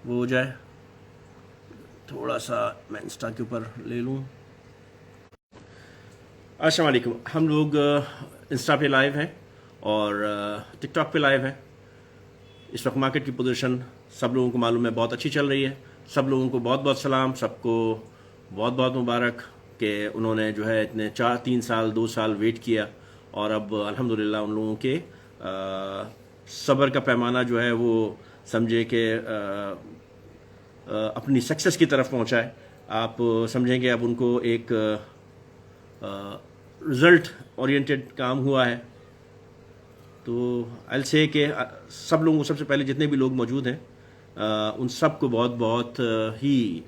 वो हो जाए। थोड़ा सा मैं इंस्टा के ऊपर ले लूँ। अस्सलाम वालेकुम। हम लोग इंस्टा पे लाइव हैं और टिकटॉक पे लाइव हैं। इस वक्त मार्केट की पोजीशन सब लोगों को मालूम है बहुत अच्छी चल रही है। सब लोगों को बहुत बहुत सलाम, सबको बहुत बहुत मुबारक कि उन्होंने जो है इतने 3 साल 2 साल वेट किया और अब अल्हम्दुलिल्लाह उन लोगों के सब्र का पैमाना जो है वो समझे कि अपनी सक्सेस की तरफ पहुंचा है। आप समझेंगे अब उनको एक रिजल्ट ओरिएंटेड काम हुआ है। तो आई से कि सब लोगों को, सबसे पहले जितने भी लोग मौजूद हैं उन सब को बहुत बहुत ही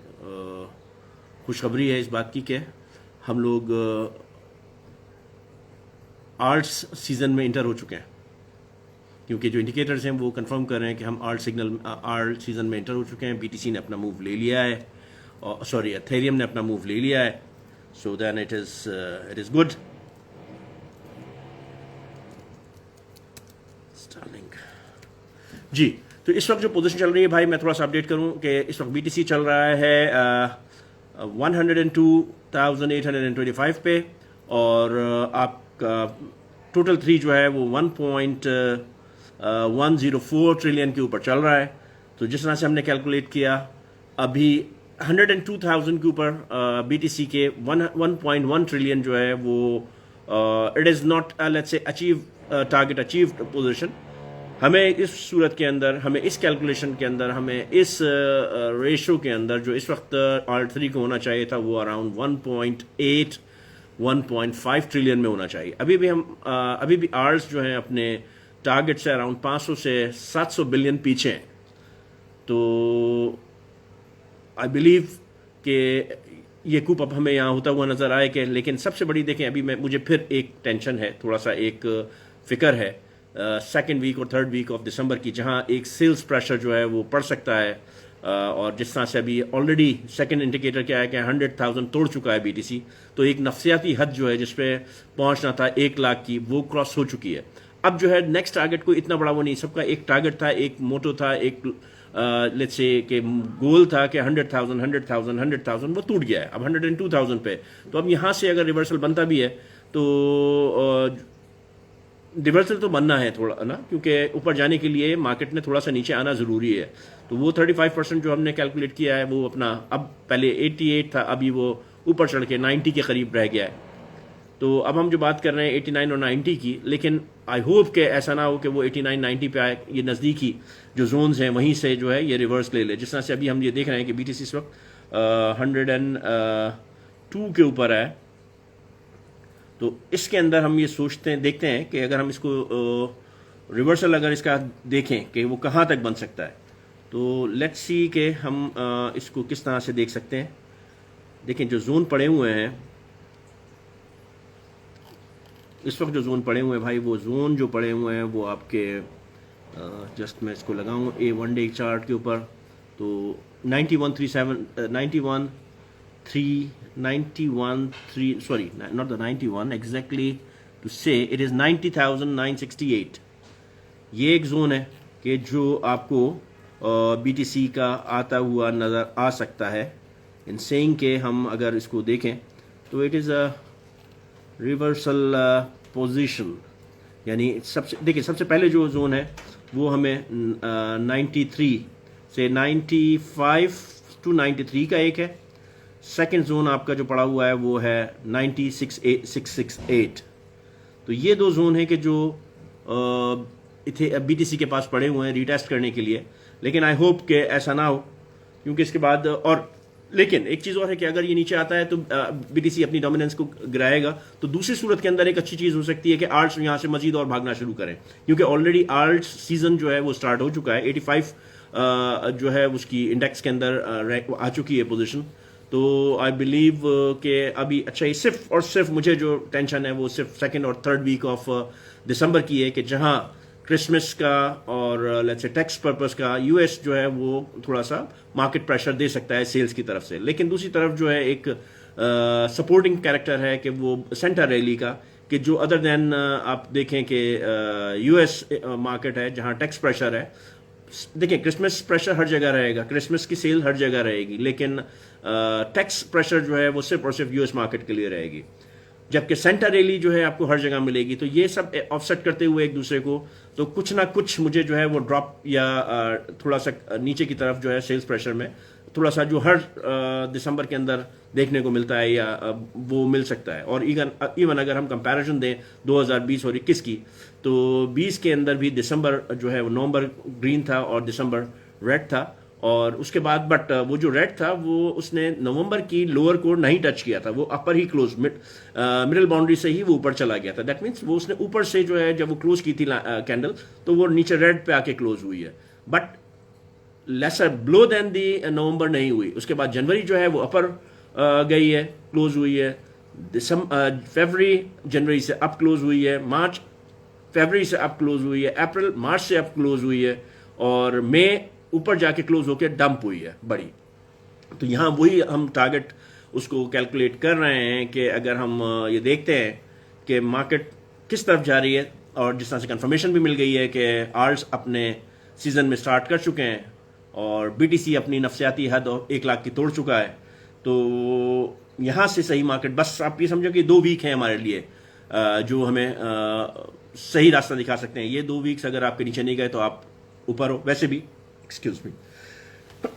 खुशखबरी है इस बात की कि हम लोग आर्ट्स सीजन में इंटर हो चुके हैं, क्योंकि जो इंडिकेटर्स हैं वो कंफर्म कर रहे हैं कि हम आर्ट सीजन में इंटर हो चुके हैं। बीटीसी ने अपना मूव ले लिया है, और सॉरी एथेरियम ने अपना मूव ले लिया है। So then it is good. Starling ji. तो इस वक्त जो पोजीशन चल रही है भाई, मैं थोड़ा सा अपडेट करूं कि इस वक्त बीटीसी चल रहा है 102,825 पे, और आपका टोटल 3 जो है वो 1.104 ट्रिलियन के ऊपर चल रहा है। तो जिस तरह से हमने कैलकुलेट किया, अभी 102,000 के ऊपर बीटीसी के 1.1 ट्रिलियन जो है वो it is not let's say achieve target achieved position. हमें इस सूरत के अंदर, हमें इस कैलकुलेशन के अंदर, हमें इस रेशो के अंदर जो इस वक्त R3 को होना चाहिए था वो अराउंड 1.8 1.5 ट्रिलियन में होना चाहिए। अभी भी आर्स जो हैं अपने टारगेट से अराउंड 500 से 700 बिलियन पीछे हैं। तो आई बिलीव कि ये कूप अब हमें यहाँ होता हुआ नजर आए कि, लेकिन सबसे बड़ी देखें, अभी मुझे फिर एक टेंशन है, थोड़ा सा एक फिक्र है सेकेंड वीक और थर्ड वीक ऑफ दिसंबर की, जहाँ एक सेल्स प्रेशर जो है वो पड़ सकता है। और जिस तरह से अभी ऑलरेडी सेकंड इंडिकेटर क्या है कि 100,000 तोड़ चुका है बीटीसी, तो एक नफसियाती हद जो है जिसपे पहुंचना था 1 लाख की, वो क्रॉस हो चुकी है। अब जो है नेक्स्ट टारगेट कोई इतना बड़ा वो नहीं, सबका एक टारगेट था, एक मोटो था, एक लेट्स से कि गोल था कि 100,000 वो टूट गया है अब 102,000 पे। तो अब यहाँ से अगर रिवर्सल बनता भी है तो रिवर्सल तो बनना है थोड़ा ना, क्योंकि ऊपर जाने के लिए मार्केट ने थोड़ा सा नीचे आना ज़रूरी है। तो वो 35% जो हमने कैलकुलेट किया है वो अपना, अब पहले 88 था, अभी वो ऊपर चढ़ के 90 के करीब रह गया है। तो अब हम जो बात कर रहे हैं 89 और 90 की, लेकिन आई होप कि ऐसा ना हो कि वो 89 90 पे आए। ये नज़दीकी जो जोन्स हैं वहीं से जो है ये रिवर्स ले ले। जिस तरह से अभी हम ये देख रहे हैं कि बीटीसी इस वक्त 102 के ऊपर है। तो इसके अंदर हम ये सोचते हैं, देखते हैं कि अगर हम इसको रिवर्सल अगर इसका देखें कि वो कहाँ तक बन सकता है, तो लेट्स सी कि हम इसको किस तरह से देख सकते हैं। देखें जो जोन पड़े हुए हैं इस वक्त, जो जोन पड़े हुए हैं भाई, वो जोन जो पड़े हुए हैं वो आपके जस्ट मैं इसको लगाऊँ ए वन डे चार्ट के ऊपर, तो 91,3 sorry, not the 91 exactly to say, it is 90,968। ये एक जोन है कि जो आपको बीटीसी का आता हुआ नज़र आ सकता है। इन सेइंग के हम अगर इसको देखें तो it is a reversal position, यानी देखिए सबसे पहले जो जोन है वो हमें 93 से 95 टू 93 का एक है। सेकंड जोन आपका जो पड़ा हुआ है वो है 96,668। तो ये दो जोन है कि जो बीटीसी के पास पड़े हुए हैं रीटेस्ट करने के लिए। लेकिन आई होप कि ऐसा ना हो, क्योंकि इसके बाद और लेकिन एक चीज और है कि अगर ये नीचे आता है तो बीटीसी अपनी डोमिनेंस को गिराएगा। तो दूसरी सूरत के अंदर एक अच्छी चीज हो सकती है कि आर्ट्स यहां से मजीद और भागना शुरू करें, क्योंकि ऑलरेडी आर्ट्स सीजन जो है वो स्टार्ट हो चुका है। 85 जो है उसकी इंडेक्स के अंदर आ चुकी है पोजीशन। तो आई बिलीव कि अभी अच्छा ही सिर्फ और सिर्फ मुझे जो टेंशन है वो सिर्फ सेकेंड और थर्ड वीक ऑफ दिसंबर की है, कि जहां क्रिसमस का और लेट्स से टैक्स पर्पस का यूएस जो है वो थोड़ा सा मार्केट प्रेशर दे सकता है सेल्स की तरफ से। लेकिन दूसरी तरफ जो है एक सपोर्टिंग कैरेक्टर है कि वो सेंटर रैली का, कि जो अदर देन आप देखें कि यूएस मार्केट है जहां टैक्स प्रेशर है, देखिए क्रिसमस प्रेशर हर जगह रहेगा, क्रिसमस की सेल हर जगह रहेगी, लेकिन टैक्स प्रेशर जो है वो सिर्फ और सिर्फ यूएस मार्केट के लिए रहेगी, जबकि सेंटा रैली जो है आपको हर जगह मिलेगी। तो ये सब ऑफसेट करते हुए एक दूसरे को, तो कुछ ना कुछ मुझे जो है वो ड्रॉप या थोड़ा सा नीचे की तरफ जो है सेल्स प्रेशर में थोड़ा सा जो हर दिसंबर के अंदर देखने को मिलता है या वो मिल सकता है। और इवन अगर हम कंपैरिजन दें 2020 और 21 की, तो 20 के अंदर भी दिसंबर जो है वो नवंबर ग्रीन था और दिसंबर रेड था, और उसके बाद बट वो जो रेड था वो उसने नवंबर की लोअर को नहीं टच किया था, वो अपर ही क्लोज मिडिल बाउंड्री से ही वो ऊपर चला गया था। दैट मीन्स वो उसने ऊपर से जो है जब वो क्लोज की थी कैंडल, तो वो नीचे रेड पे आके क्लोज हुई है, बट लेसर ब्लो देन दी नवंबर नहीं हुई। उसके बाद जनवरी जो है वो अपर गई है, क्लोज हुई है, फरवरी जनवरी से अप क्लोज हुई है, मार्च फरवरी से अप क्लोज हुई है, अप्रैल मार्च से अप क्लोज हुई है, और मई ऊपर जाके क्लोज होकर डंप हुई है बड़ी। तो यहाँ वही हम टारगेट उसको कैलकुलेट कर रहे हैं कि अगर हम ये देखते हैं कि मार्केट किस तरफ जा रही है, और जिस तरह से कंफर्मेशन भी मिल गई है कि आर्स अपने सीजन में स्टार्ट कर चुके हैं और बीटीसी अपनी नफसियाती हद 1 लाख की तोड़ चुका है, तो यहाँ से सही मार्केट, बस आप ये समझो कि 2 वीक है हमारे लिए जो हमें सही रास्ता दिखा सकते हैं। ये 2 वीक्स अगर आपके नीचे नहीं गए तो आप ऊपर हो। वैसे भी एक्सक्यूज मी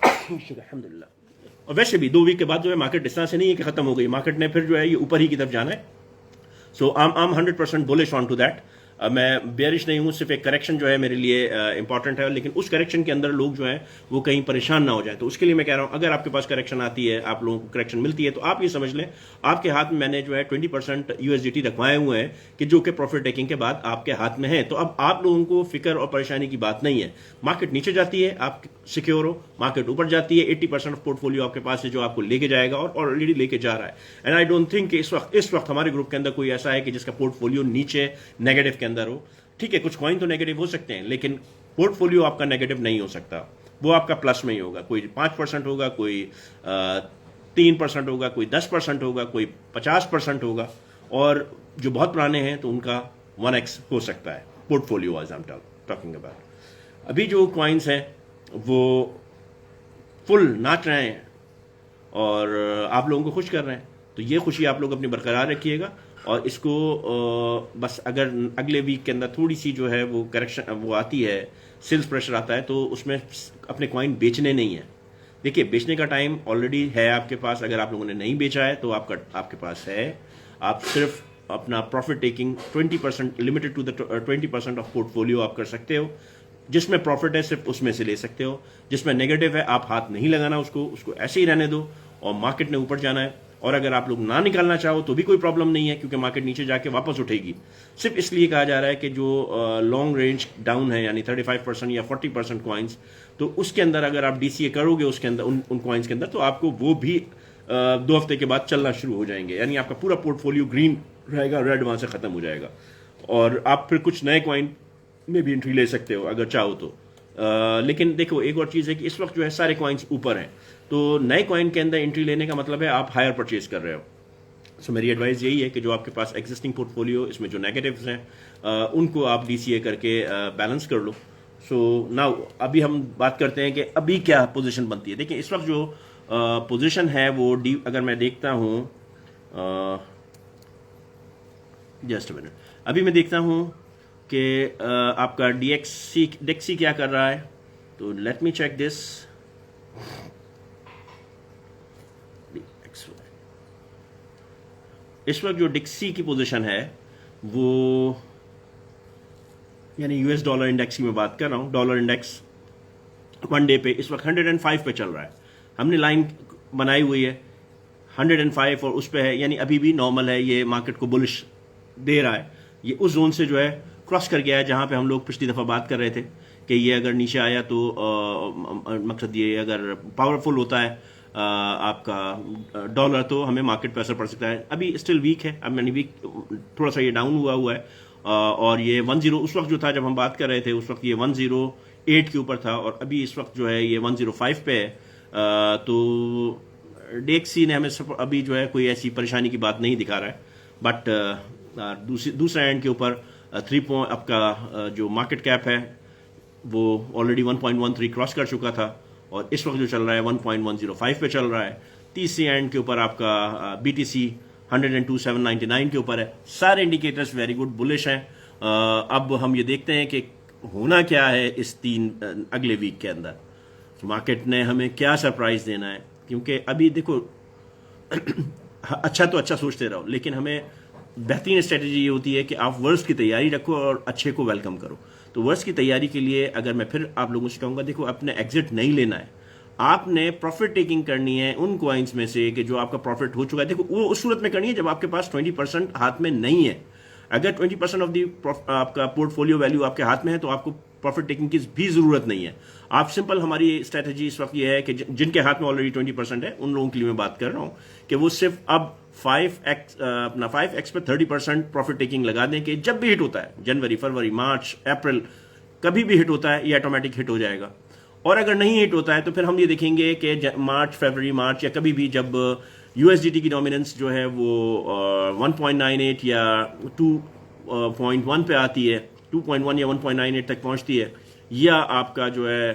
अल्हम्दुलिल्लाह, और वैसे भी 2 वीक के बाद जो है मार्केट इस तरह से नहीं है कि खत्म हो गई, मार्केट ने फिर जो है ये ऊपर ही की तरफ जाना है। So I am 100% bullish on to that. मैं बेयरिश नहीं हूँ, सिर्फ एक करेक्शन जो है मेरे लिए इंपॉर्टेंट है, लेकिन उस करेक्शन के अंदर लोग जो है वो कहीं परेशान ना हो जाए। तो उसके लिए मैं कह रहा हूँ अगर आपके पास करेक्शन आती है, आप लोगों को करेक्शन मिलती है, तो आप ये समझ लें आपके हाथ में मैंने जो है 20% यूएसडीटी रखवाए हुए हैं कि जो कि प्रॉफिट टेकिंग के बाद आपके हाथ में है। तो अब आप लोगों को फिक्र और परेशानी की बात नहीं है। मार्केट नीचे जाती है आप सिक्योर हो, मार्केट ऊपर जाती है 80% ऑफ पोर्टफोलियो आपके पास है जो आपको लेके जाएगा और ऑलरेडी लेके जा रहा है। एंड आई डोंट थिंक इस वक्त हमारे ग्रुप के अंदर कोई ऐसा है कि जिसका पोर्टफोलियो नीचे नेगेटिव के अंदर हो। ठीक है, कुछ कॉइन तो नेगेटिव हो सकते हैं, लेकिन पोर्टफोलियो आपका नेगेटिव नहीं हो सकता, वो आपका प्लस में ही होगा। कोई 5% होगा, कोई 3% होगा, कोई 10% होगा, कोई 50% होगा, और जो बहुत पुराने हैं तो उनका 1x हो सकता है portfolio as I am talking about. अभी जो कॉइन्स हैं वो फुल नाच रहे हैं और आप लोगों को खुश कर रहे हैं, तो ये खुशी आप लोग अपनी बरकरार रखिएगा। और इसको बस अगर अगले वीक के अंदर थोड़ी सी जो है वो करेक्शन वो आती है, सेल्स प्रेशर आता है, तो उसमें अपने कॉइन बेचने नहीं है। देखिए बेचने का टाइम ऑलरेडी है आपके पास, अगर आप लोगों ने नहीं बेचा है तो आपके पास है। आप सिर्फ अपना profit taking 20% limited to the 20% of portfolio आप कर सकते हो। जिसमें प्रॉफिट है सिर्फ उसमें से ले सकते हो, जिसमें नेगेटिव है आप हाथ नहीं लगाना, उसको ऐसे ही रहने दो, और मार्केट ने ऊपर जाना है। और अगर आप लोग ना निकालना चाहो तो भी कोई प्रॉब्लम नहीं है, क्योंकि मार्केट नीचे जाके वापस उठेगी। सिर्फ इसलिए कहा जा रहा है कि जो लॉन्ग रेंज डाउन है, यानी 35% या 40% कॉइन्स, तो उसके अंदर अगर आप डीसीए करोगे उसके अंदर उन कॉइन्स के अंदर, तो आपको वो भी 2 हफ्ते के बाद चलना शुरू हो जाएंगे, यानी आपका पूरा पोर्टफोलियो ग्रीन रहेगा, रेड वहां से खत्म हो जाएगा, और आप फिर कुछ नए कॉइन में भी एंट्री ले सकते हो अगर चाहो तो। लेकिन देखो एक और चीज़ है कि इस वक्त जो है सारे कॉइन्स ऊपर हैं, तो नए कॉइन के अंदर एंट्री लेने का मतलब है आप हायर परचेज कर रहे हो। सो मेरी एडवाइस यही है कि जो आपके पास एग्जिस्टिंग पोर्टफोलियो, इसमें जो नेगेटिव्स हैं उनको आप डीसीए करके बैलेंस कर लो। सो नाउ अभी हम बात करते हैं कि अभी क्या पोजीशन बनती है। देखिए इस वक्त जो पोजीशन है वो अगर मैं देखता हूँ, जस्ट मिनट, अभी मैं देखता हूँ कि आपका डेक्सी क्या कर रहा है, तो लेट मी चेक दिस। इस वक्त जो डेक्सी की पोजीशन है वो, यानी यूएस डॉलर इंडेक्स की मैं बात कर रहा हूँ, डॉलर इंडेक्स 1 डे पे इस वक्त 105 पे चल रहा है। हमने लाइन बनाई हुई है 105 और उस पे है, यानी अभी भी नॉर्मल है, ये मार्केट को बुलिश दे रहा है। ये उस जोन से जो है क्रॉस कर गया है जहां पे हम लोग पिछली दफा बात कर रहे थे कि ये अगर नीचे आया तो मकसद ये अगर पावरफुल होता है आपका डॉलर, तो हमें मार्केट पे असर पड़ सकता है। अभी स्टिल वीक है, अब यानी वीक थोड़ा सा ये डाउन हुआ है, और ये 10 उस वक्त जो था जब हम बात कर रहे थे उस वक्त ये 108 के ऊपर था, और अभी इस वक्त जो है ये 105 पे है। तो डेक्सी ने हमें अभी जो है कोई ऐसी परेशानी की बात नहीं दिखा रहा है, बट दूसरा एंड के ऊपर 3 आपका जो मार्केट कैप है वो ऑलरेडी 1.13 क्रॉस कर चुका था और इस वक्त जो चल रहा है 1.105 पे चल रहा है। तीसरी एंड के ऊपर आपका BTC 102,799 के ऊपर है। सारे इंडिकेटर्स वेरी गुड बुलिश हैं। अब हम ये देखते हैं कि होना क्या है इस अगले वीक के अंदर, मार्केट ने हमें क्या सरप्राइज देना है। क्योंकि अभी देखो अच्छा तो अच्छा सोचते रहो, लेकिन हमें बेहतरीन स्ट्रेटेजी ये होती है कि आप वर्स्ट की तैयारी रखो और अच्छे को वेलकम करो। तो वर्स्ट की तैयारी के लिए अगर मैं फिर आप लोगों से कहूंगा, देखो अपने एग्जिट नहीं लेना है, आपने प्रॉफिट टेकिंग करनी है उन कॉइन्स में से कि जो आपका प्रॉफिट हो चुका है। देखो वो उस सूरत में करनी है जब आपके पास 20% हाथ में नहीं है। अगर 20% ऑफ दी आपका पोर्टफोलियो वैल्यू आपके हाथ में है तो आपको प्रॉफिट टेकिंग की भी जरूरत नहीं है। आप सिंपल, हमारी स्ट्रेटेजी इस वक्त ये है कि जिनके हाथ में ऑलरेडी 20% है उन लोगों के लिए मैं बात कर रहा हूं कि वो सिर्फ अब 5x पे 30% प्रॉफिट टेकिंग लगा दें कि जब भी हिट होता है, जनवरी, फरवरी, मार्च, अप्रैल, कभी भी हिट होता है ये ऑटोमेटिक हिट हो जाएगा। और अगर नहीं हिट होता है तो फिर हम ये देखेंगे कि मार्च, फरवरी, मार्च या कभी भी जब USDT की डोमिनेंस जो है वो 1.98 या 2.1 पे आती है, 2.1 या 1.98 तक पहुंचती है, या आपका जो है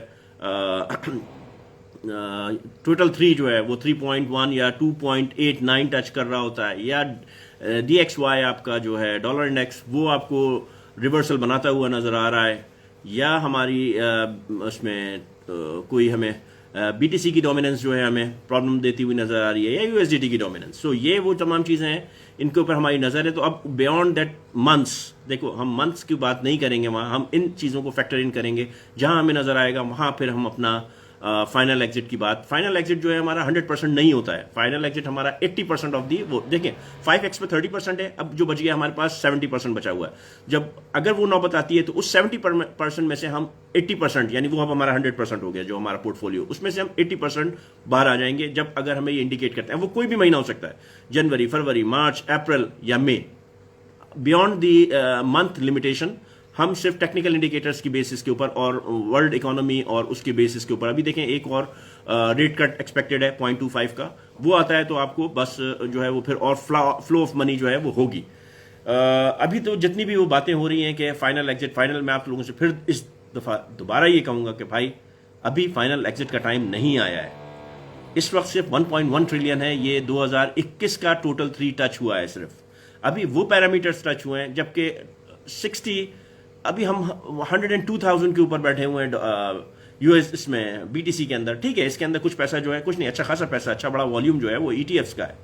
टोटल 3 जो है वो 3.1 या 2.89 टच कर रहा होता है, या DXY आपका जो है डॉलर इंडेक्स वो आपको रिवर्सल बनाता हुआ नजर आ रहा है, या हमारी उसमें कोई हमें BTC की डोमिनेंस जो है हमें प्रॉब्लम देती हुई नजर आ रही है, या USDT की डोमिनेंस। सो ये वो तमाम चीजें हैं, इनके ऊपर हमारी नजर है। तो अब बियॉन्ड दैट मंथ्स, देखो हम मंथ्स की बात नहीं करेंगे, वहां हम इन चीजों को फैक्टर इन करेंगे, जहां हमें नजर आएगा वहां फिर हम अपना फाइनल एग्जिट की बात। फाइनल एग्जिट जो है हमारा 100% नहीं होता है। फाइनल एग्जिट हमारा 80% ऑफ दी, वो देखें 5x पे 30% है, अब जो बच गया हमारे पास 70% बचा हुआ है। जब अगर वो नौबत आती है तो उस 70% में से हम 80%, यानी वो अब हमारा 100% हो गया जो हमारा पोर्टफोलियो, उसमें से हम 80% बाहर आ जाएंगे जब अगर हमें ये इंडिकेट करते हैं। वो कोई भी महीना हो सकता है, जनवरी, फरवरी, मार्च, अप्रैल या मई। बियॉन्ड दी मंथ लिमिटेशन हम सिर्फ टेक्निकल इंडिकेटर्स की बेसिस के ऊपर और वर्ल्ड इकोनॉमी और उसके बेसिस के ऊपर, अभी देखें एक और रेट कट एक्सपेक्टेड है 0.25 का, वो आता है तो आपको बस जो है वो फिर और फ्लो ऑफ मनी जो है वो होगी। अभी तो जितनी भी वो बातें हो रही हैं कि फाइनल एग्जिट, फाइनल, मैं आप लोगों से फिर इस दफा दोबारा ये कहूंगा कि भाई अभी फाइनल एग्जिट का टाइम नहीं आया है। इस वक्त सिर्फ 1.1 ट्रिलियन है, ये 2021 का टोटल 3 टच हुआ है सिर्फ। अभी वो पैरामीटर्स टच हुए हैं, जबकि 60, अभी हम 102,000 के ऊपर बैठे हुए हैं US इसमें BTC के अंदर। ठीक है, इसके अंदर कुछ पैसा जो है, कुछ नहीं, अच्छा खासा पैसा, अच्छा बड़ा वॉल्यूम जो है वो ETFs का है।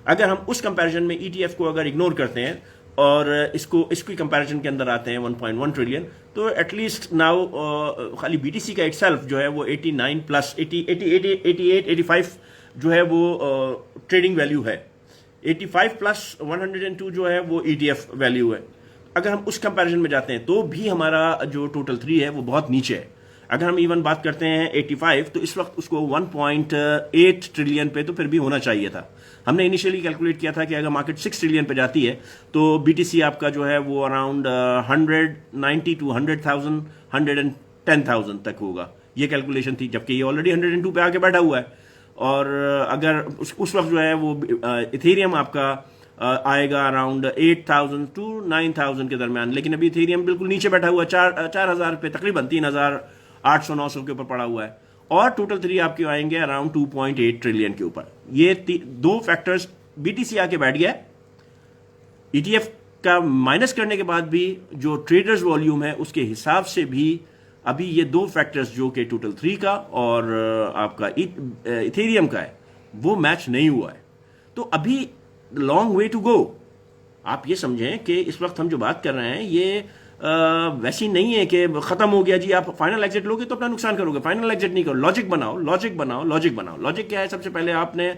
अगर हम उस कंपैरिजन में ETF को अगर इग्नोर करते हैं और इसकी कंपैरिजन के अंदर आते हैं 1.1 ट्रिलियन, तो एटलीस्ट नाउ खाली BTC का इटसेल्फ जो है वो 89 प्लस 88 जो है वो ट्रेडिंग वैल्यू है, 85 प्लस 102 जो है वो ETF वैल्यू है। अगर हम उस कंपैरिजन में जाते हैं तो भी हमारा जो टोटल 3 है वो बहुत नीचे है। अगर हम इवन बात करते हैं 85, तो इस वक्त उसको 1.8 ट्रिलियन पे तो फिर भी होना चाहिए था। हमने इनिशियली कैलकुलेट किया था कि अगर मार्केट 6 ट्रिलियन पे जाती है तो BTC आपका जो है वो अराउंड 190 टू 100,000, 110,000 तक होगा, ये कैलकुलेशन थी, जबकि ये ऑलरेडी 102 पे आके बैठा हुआ है। और अगर उस वक्त जो है वो इथेरियम आपका आएगा अराउंड 8,000 टू 9,000 के दरमियान, लेकिन अभी इथेरियम बिल्कुल नीचे बैठा हुआ है, 4,000 पे, तकरीबन 3,800-900 के ऊपर पड़ा हुआ है। और टोटल 3 आपके आएंगे अराउंड 2.8 ट्रिलियन के ऊपर। ये दो फैक्टर्स, BTC आके बैठ गया, ETF का माइनस करने के बाद भी जो ट्रेडर्स वॉल्यूम है उसके हिसाब से भी अभी ये दो फैक्टर्स जो कि टोटल 3 का और आपका इथेरियम का है वो मैच नहीं हुआ है। तो अभी लॉन्ग वे टू गो। आप ये समझें कि इस वक्त हम जो बात कर रहे हैं ये वैसी नहीं है कि खत्म हो गया जी, आप फाइनल एग्जिट लोगे तो अपना नुकसान करोगे। फाइनल एग्जिट नहीं करो, लॉजिक बनाओ, लॉजिक बनाओ, लॉजिक बनाओ। लॉजिक क्या है? सबसे पहले आपने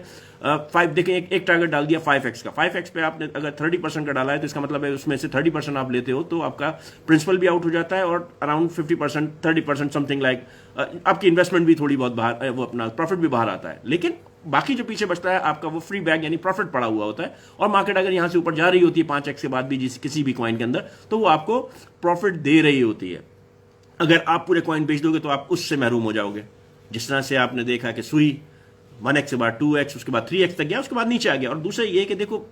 5 देखें, एक टारगेट डाल दिया 5x का। 5x पे आपने अगर 30% का डाला है तो इसका मतलब है उसमें से 30% आप लेते हो तो आपका प्रिंसिपल भी आउट हो जाता है और अराउंड 50%, 30% समथिंग लाइक आपकी इन्वेस्टमेंट भी थोड़ी बहुत बाहर, वो अपना प्रॉफिट भी बाहर आता है। लेकिन बाकी जो पीछे बचता है आपका वो फ्री बैग यानी प्रॉफिट पड़ा हुआ होता है। और मार्केट अगर यहां से ऊपर जा रही होती है 5x के बाद भी किसी भी कॉइन के अंदर, तो वो आपको प्रॉफिट दे रही होती है। अगर आप पूरे कॉइन बेच दोगे तो आप उससे महरूम हो जाओगे। जिस तरह से आपने देखा कि सुई 1x के बाद 2x, उसके बाद 3x तक गया, उसके बाद नीचे आ गया। और दूसरा ये कि देखो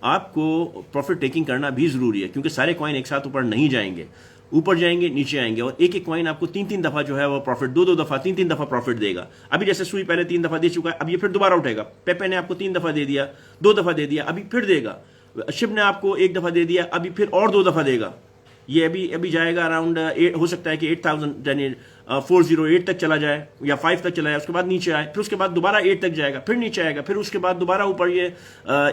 आपको प्रॉफिट टेकिंग करना भी जरूरी है क्योंकि सारे कॉइन एक साथ ऊपर नहीं जाएंगे। ऊपर जाएंगे नीचे आएंगे, और एक एक कॉइन आपको 3-3 दफा जो है वो प्रॉफिट, 2-2 दफा 3-3 दफा प्रॉफिट देगा। अभी जैसे सुई पहले 3 दफा दे चुका है, अब ये फिर दोबारा उठेगा। पेपे ने आपको 3 दफा दे दिया, 2 दफा दे दिया, अभी फिर देगा। शिप ने आपको 1 दफा दे दिया, अभी फिर और 2 दफा देगा। ये अभी जाएगा अराउंड, हो सकता है कि 8000 यानी 408 तक चला जाए या 5 तक चला जाए, उसके बाद नीचे आए, फिर उसके बाद दोबारा 8 तक जाएगा, फिर नीचे आएगा, फिर उसके बाद दोबारा ऊपर ये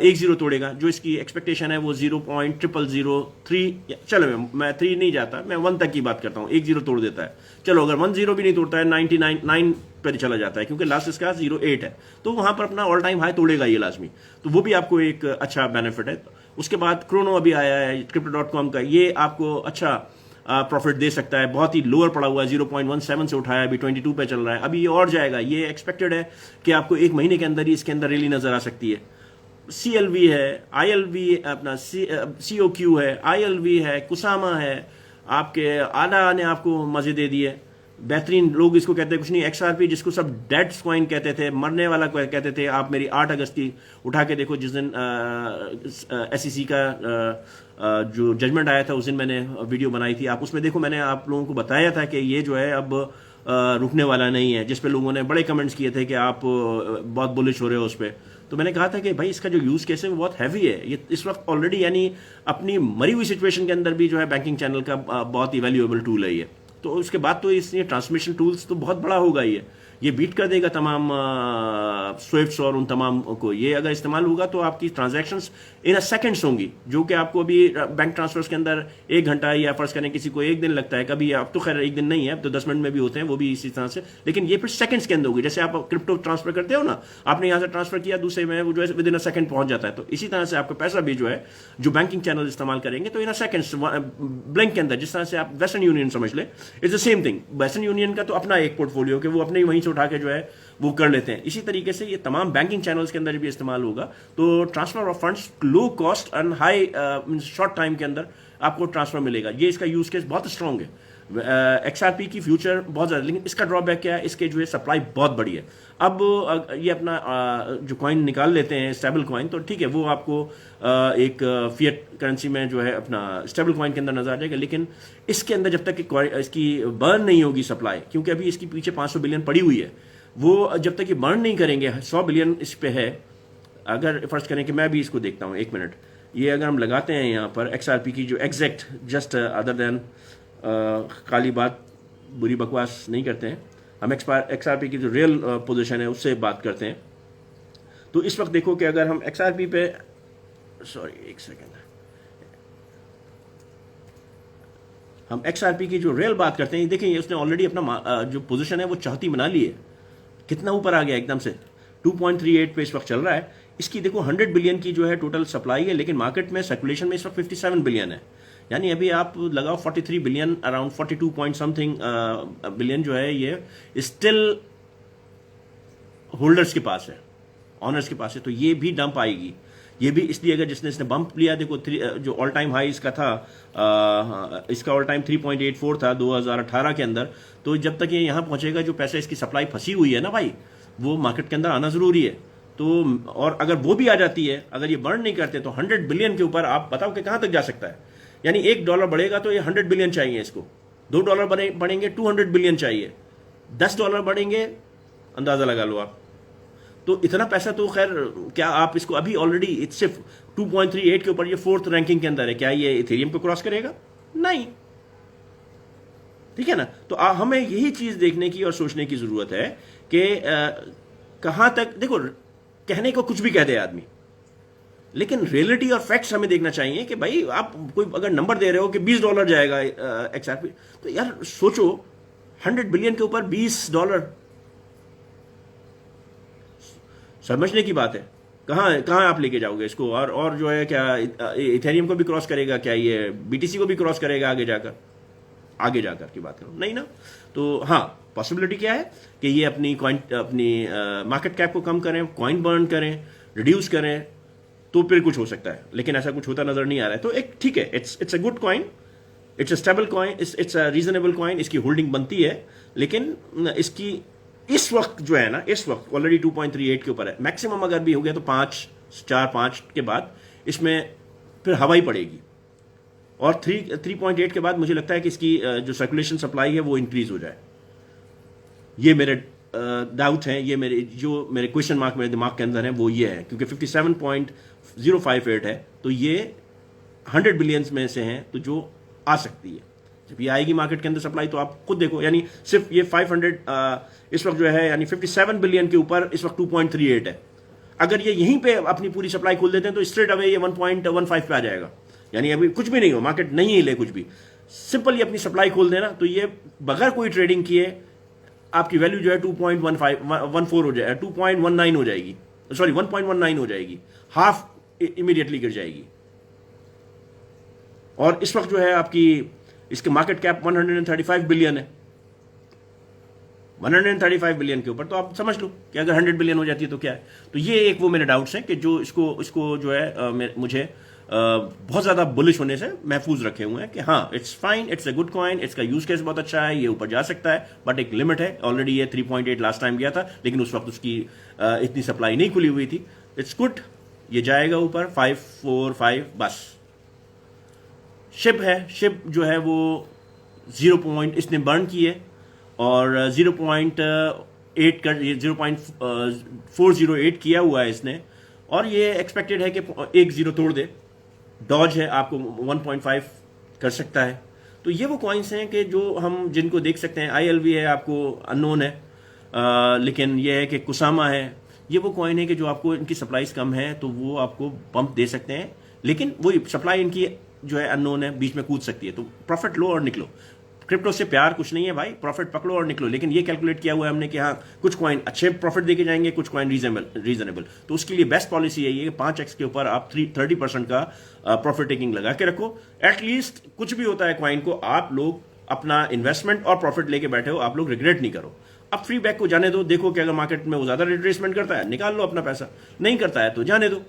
1 0 तोड़ेगा। जो इसकी एक्सपेक्टेशन है वो 0.0003, चलो मैं 3 नहीं जाता, मैं 1 तक की बात करता हूँ। 1 0 तोड़ देता है, चलो अगर 1 0 भी नहीं तोड़ता है, 99 पर चला जाता है, क्योंकि लास्ट इसका 08 है, तो वहां पर अपना ऑल टाइम हाई तोड़ेगा ये लाजमी। तो वो भी आपको एक अच्छा बेनिफिट है। उसके बाद क्रोनो अभी आया है Crypto.com का, ये आपको अच्छा प्रॉफिट दे सकता है। बहुत ही लोअर पड़ा हुआ है, 0.17 से उठाया, अभी 22 पे चल रहा है, अभी ये और जाएगा। ये एक्सपेक्टेड है कि आपको 1 महीने के अंदर ही इसके अंदर रैली नजर आ सकती है। CLV है, ILV अपना COQ है, ILV है, कुसामा है, आपके आला ने आपको मजे दे दिए, बेहतरीन। लोग इसको कहते हैं कुछ नहीं, XRP जिसको सब डेड कॉइन कहते थे, मरने वाला कहते थे, आप मेरी 8 अगस्त की उठा के देखो, जिस दिन SEC का जो जजमेंट आया था उस दिन मैंने वीडियो बनाई थी, आप उसमें देखो, मैंने आप लोगों को बताया था कि ये जो है अब रुकने वाला नहीं है, जिस पे लोगों ने बड़े कमेंट्स किए थे कि आप बहुत बुलिश हो रहे हो उस पर। तो मैंने कहा था कि भाई इसका जो यूज केस है वो बहुत हैवी है। ये इस वक्त ऑलरेडी यानी अपनी मरी हुई सिचुएशन के अंदर भी जो है बैंकिंग चैनल का बहुत ही वैल्यूएबल टूल है ये। तो उसके बाद तो इसलिए ट्रांसमिशन टूल्स तो बहुत बड़ा होगा, ये बीट कर देगा तमाम स्विफ्ट्स और उन तमाम को। ये अगर इस्तेमाल होगा तो आपकी ट्रांजैक्शंस इन अ सेकंड्स होंगी, जो कि आपको अभी बैंक ट्रांसफर्स के अंदर 1 घंटा या फर्ज करें किसी को 1 दिन लगता है, कभी अब तो खैर 1 दिन नहीं है, अब तो 10 मिनट में भी होते हैं वो भी इसी तरह से, लेकिन ये फिर सेकंड्स के अंदर होगी। जैसे आप क्रिप्टो ट्रांसफर करते हो ना, आपने यहाँ से ट्रांसफर किया दूसरे में, वो जो है विद इन अ सेकंड पहुंच जाता है। तो इसी तरह से आपका पैसा भी जो है, जो बैंकिंग चैनल इस्तेमाल करेंगे तो इन अ सेकंड्स ब्लैंक के अंदर, जिस तरह से आप वेस्टर्न यूनियन समझ ले, it's the same thing. Western union का तो अपना एक पोर्टफोलियो कि वो अपने ही वहीं से उठा के जो है वो कर लेते हैं। इसी तरीके से ये तमाम बैंकिंग चैनल्स के अंदर भी इस्तेमाल होगा। तो transfer of funds low cost and high short time के अंदर आपको ट्रांसफर मिलेगा। ये इसका यूज केस बहुत स्ट्रॉन्ग है। XRP की फ्यूचर बहुत ज्यादा, लेकिन इसका ड्रॉबैक क्या है, इसके जो है सप्लाई बहुत बड़ी है। अब ये अपना जो कॉइन निकाल लेते हैं स्टेबल कॉइन, तो ठीक है वो आपको एक फिएट करेंसी में जो है अपना स्टेबल कॉइन के अंदर नजर आ जाएगा, लेकिन इसके अंदर जब तक इसकी बर्न नहीं होगी सप्लाई, क्योंकि अभी इसकी पीछे 500 बिलियन पड़ी हुई है, वो जब तक ये बर्न नहीं करेंगे, 100 बिलियन इस पे है। अगर फर्ज करें कि मैं भी इसको देखता हूँ 1 मिनट, ये अगर हम लगाते हैं यहाँ पर XRP की जो एग्जैक्ट जस्ट अदर देन काली बात बुरी बकवास नहीं करते हैं, हम XRP की जो रियल पोजीशन है उससे बात करते हैं। तो इस वक्त देखो कि अगर हम XRP पे, सॉरी 1 सेकेंड, हम XRP की जो रियल बात करते हैं, देखिए उसने ऑलरेडी अपना जो पोजीशन है वो चौथी बना ली है। कितना ऊपर आ गया एकदम से, 2.38 पे इस वक्त चल रहा है। इसकी देखो 100 बिलियन की जो है टोटल सप्लाई है, लेकिन मार्केट में सर्कुलेशन में इस वक्त 57 बिलियन है। यानी अभी आप लगाओ 43 billion, around 42 point something billion जो है ये स्टिल होल्डर्स के पास है, ऑनर्स के पास है। तो ये भी डंप आएगी। ये भी इसलिए अगर जिसने इसने बंप लिया, देखो जो ऑल टाइम हाई इसका था, इसका ऑल टाइम 3.84 था 2018 के अंदर। तो जब तक ये यहां पहुंचेगा, जो पैसा इसकी सप्लाई फंसी हुई है ना भाई, वो मार्केट के अंदर आना जरूरी है। तो और अगर वो भी आ जाती है, अगर ये बर्न नहीं करते, तो 100 बिलियन के ऊपर आप बताओ कि कहां तक जा सकता है। यानी $1 बढ़ेगा तो ये 100 बिलियन चाहिए इसको, $2 बढ़ेंगे 200 बिलियन चाहिए, $10 बढ़ेंगे, अंदाजा लगा लो आप। तो इतना पैसा तो खैर, क्या आप इसको अभी ऑलरेडी सिर्फ 2.38 के ऊपर ये 4th रैंकिंग के अंदर है, क्या ये इथेरियम को क्रॉस करेगा? नहीं, ठीक है ना। तो हमें यही चीज देखने की और सोचने की जरूरत है कि कहां तक, देखो कहने को कुछ भी कह दे आदमी, लेकिन रियलिटी और फैक्ट्स हमें देखना चाहिए कि भाई आप कोई अगर नंबर दे रहे हो कि $20 जाएगा XRP, तो यार सोचो 100 बिलियन के ऊपर $20 समझने की बात है। कहां आप लेके जाओगे इसको? और जो है, क्या इथेरियम को भी क्रॉस करेगा? क्या ये BTC को भी क्रॉस करेगा आगे जाकर की बात करो? नहीं ना। तो हाँ, पॉसिबिलिटी क्या है कि ये अपनी मार्केट कैप को कम करें, कॉइन बर्न करें, रिड्यूस करें, तो फिर कुछ हो सकता है, लेकिन ऐसा कुछ होता नजर नहीं आ रहा है। तो एक ठीक है, it's a good coin, it's a stable coin, it's a reasonable coin, इसकी होल्डिंग बनती है। लेकिन इसकी इस वक्त जो है ना, इस वक्त ऑलरेडी 2.38 के ऊपर है। मैक्सिमम अगर भी हो गया तो 4-5 के बाद इसमें फिर हवा ही पड़ेगी। और 3.8 के बाद मुझे लगता है कि इसकी जो सर्कुलेशन सप्लाई है वो इंक्रीज हो जाए। ये मेरे डाउट हैं, ये मेरे क्वेश्चन मार्क मेरे दिमाग के अंदर है वो ये है, क्योंकि 57.058 है तो ये 100 बिलियंस में से हैं तो जो आ सकती है। जब ये आएगी मार्केट के अंदर सप्लाई तो आप खुद देखो, यानी सिर्फ ये 500 इस वक्त जो है यानी 57 बिलियन के ऊपर इस वक्त 2.38 है। अगर ये यहीं पे अपनी पूरी सप्लाई खोल देते हैं तो स्ट्रेट अवे ये 1.15 पे आ जाएगा, यानी अभी कुछ भी नहीं हो, मार्केट नहीं हिले कुछ भी, सिंपल ये अपनी सप्लाई खोल देना तो ये बगैर कोई ट्रेडिंग किए आपकी वैल्यू जो है 2.14 हो जाएगी, 2.19 हो जाएगी, सॉरी 1.19 हो जाएगी, हाफ इमीडिएटली गिर जाएगी। और इस वक्त जो है आपकी इसके मार्केट कैप 135 बिलियन है, 135 बिलियन के ऊपर, तो आप समझ लो कि अगर 100 बिलियन हो जाती है तो क्या है। तो ये एक वो मेरे डाउट्स हैं कि जो इसको जो है मुझे बहुत ज्यादा बुलिश होने से महफूज रखे हुए हैं कि हाँ it's fine, it's a good coin, इसका यूज केस बहुत अच्छा है, ये ऊपर जा सकता है, बट एक लिमिट है। ऑलरेडी ये 3.8 लास्ट टाइम गया था, लेकिन उस वक्त उसकी इतनी सप्लाई नहीं खुली हुई थी। इट्स गुड, ये जाएगा ऊपर 545 बस। शिप है, शिप जो है वो 0. इसने बर्न की है और 0.8 कर 0.408 किया हुआ है इसने, और ये एक्सपेक्टेड है कि 1-0 तोड़ दे। डॉज है आपको 1.5 कर सकता है। तो ये वो कॉइन्स हैं कि जो हम जिनको देख सकते हैं। ILV है आपको अननोन है, लेकिन ये है कि कुसामा है, ये वो कॉइन है कि जो आपको इनकी सप्लाईज कम है तो वो आपको पंप दे सकते हैं, लेकिन वही सप्लाई इनकी जो है अननोन है, बीच में कूद सकती है, तो प्रॉफिट लो और निकलो। क्रिप्टो से प्यार कुछ नहीं है भाई, प्रॉफिट पकड़ो और निकलो। लेकिन ये कैलकुलेट किया हुआ है हमने कि हाँ कुछ कॉइन अच्छे प्रॉफिट देके जाएंगे, कुछ कॉइन रीजनेबल। तो उसके लिए बेस्ट पॉलिसी यही है कि 5x के ऊपर आप 30% का प्रॉफिट टेकिंग लगा के रखो। एटलीस्ट कुछ भी होता है कॉइन को, आप लोग अपना इन्वेस्टमेंट और प्रॉफिट लेके बैठे हो, आप लोग रिग्रेट नहीं करो। अब फ्री बैक को जाने दो, देखो कि अगर मार्केट में वो ज्यादा रिट्रेसमेंट करता है निकाल लो अपना पैसा, नहीं करता है तो जाने दो।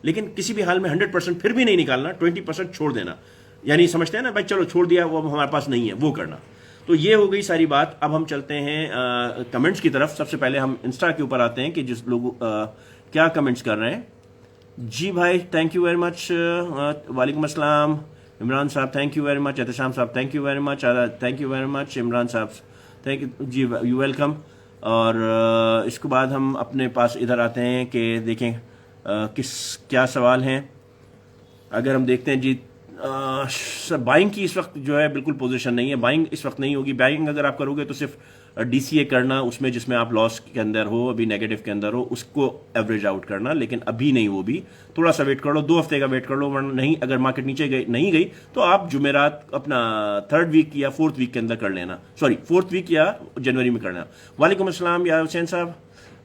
लेकिन किसी भी हाल में 100% फिर भी नहीं निकालना, 20% छोड़ देना, यानी समझते हैं ना भाई चलो छोड़ दिया वो हमारे पास नहीं है, वो करना। तो ये हो गई सारी बात। अब हम चलते हैं कमेंट्स की तरफ। सबसे पहले हम इंस्टा के ऊपर आते हैं कि जिस लोग क्या कमेंट्स कर रहे हैं। जी भाई थैंक यू वेरी मच, वालेकुम अस्सलाम। इमरान साहब thank you very much, Ehtisham साहब thank you very much, thank you very much, Imran साहब thank you ji, you welcome. और इसके बाद हम अपने पास इधर आते हैं कि देखें क्या सवाल हैं। अगर हम देखते हैं जी बाइंग की इस वक्त जो है बिल्कुल पोजीशन नहीं है, बाइंग इस वक्त नहीं होगी। बाइंग अगर आप करोगे तो सिर्फ DCA करना, उसमें जिसमें आप लॉस के अंदर हो, अभी नेगेटिव के अंदर हो, उसको एवरेज आउट करना, लेकिन अभी नहीं, वो भी थोड़ा सा वेट कर लो, 2 हफ्ते का वेट कर लो, वरना नहीं अगर मार्केट नीचे नहीं गई तो आप जुमेरात अपना 3rd वीक या 4th वीक के अंदर कर लेना, सॉरी 4th वीक या जनवरी में करना। वालेकुम अस्सलाम या हुसैन साहब,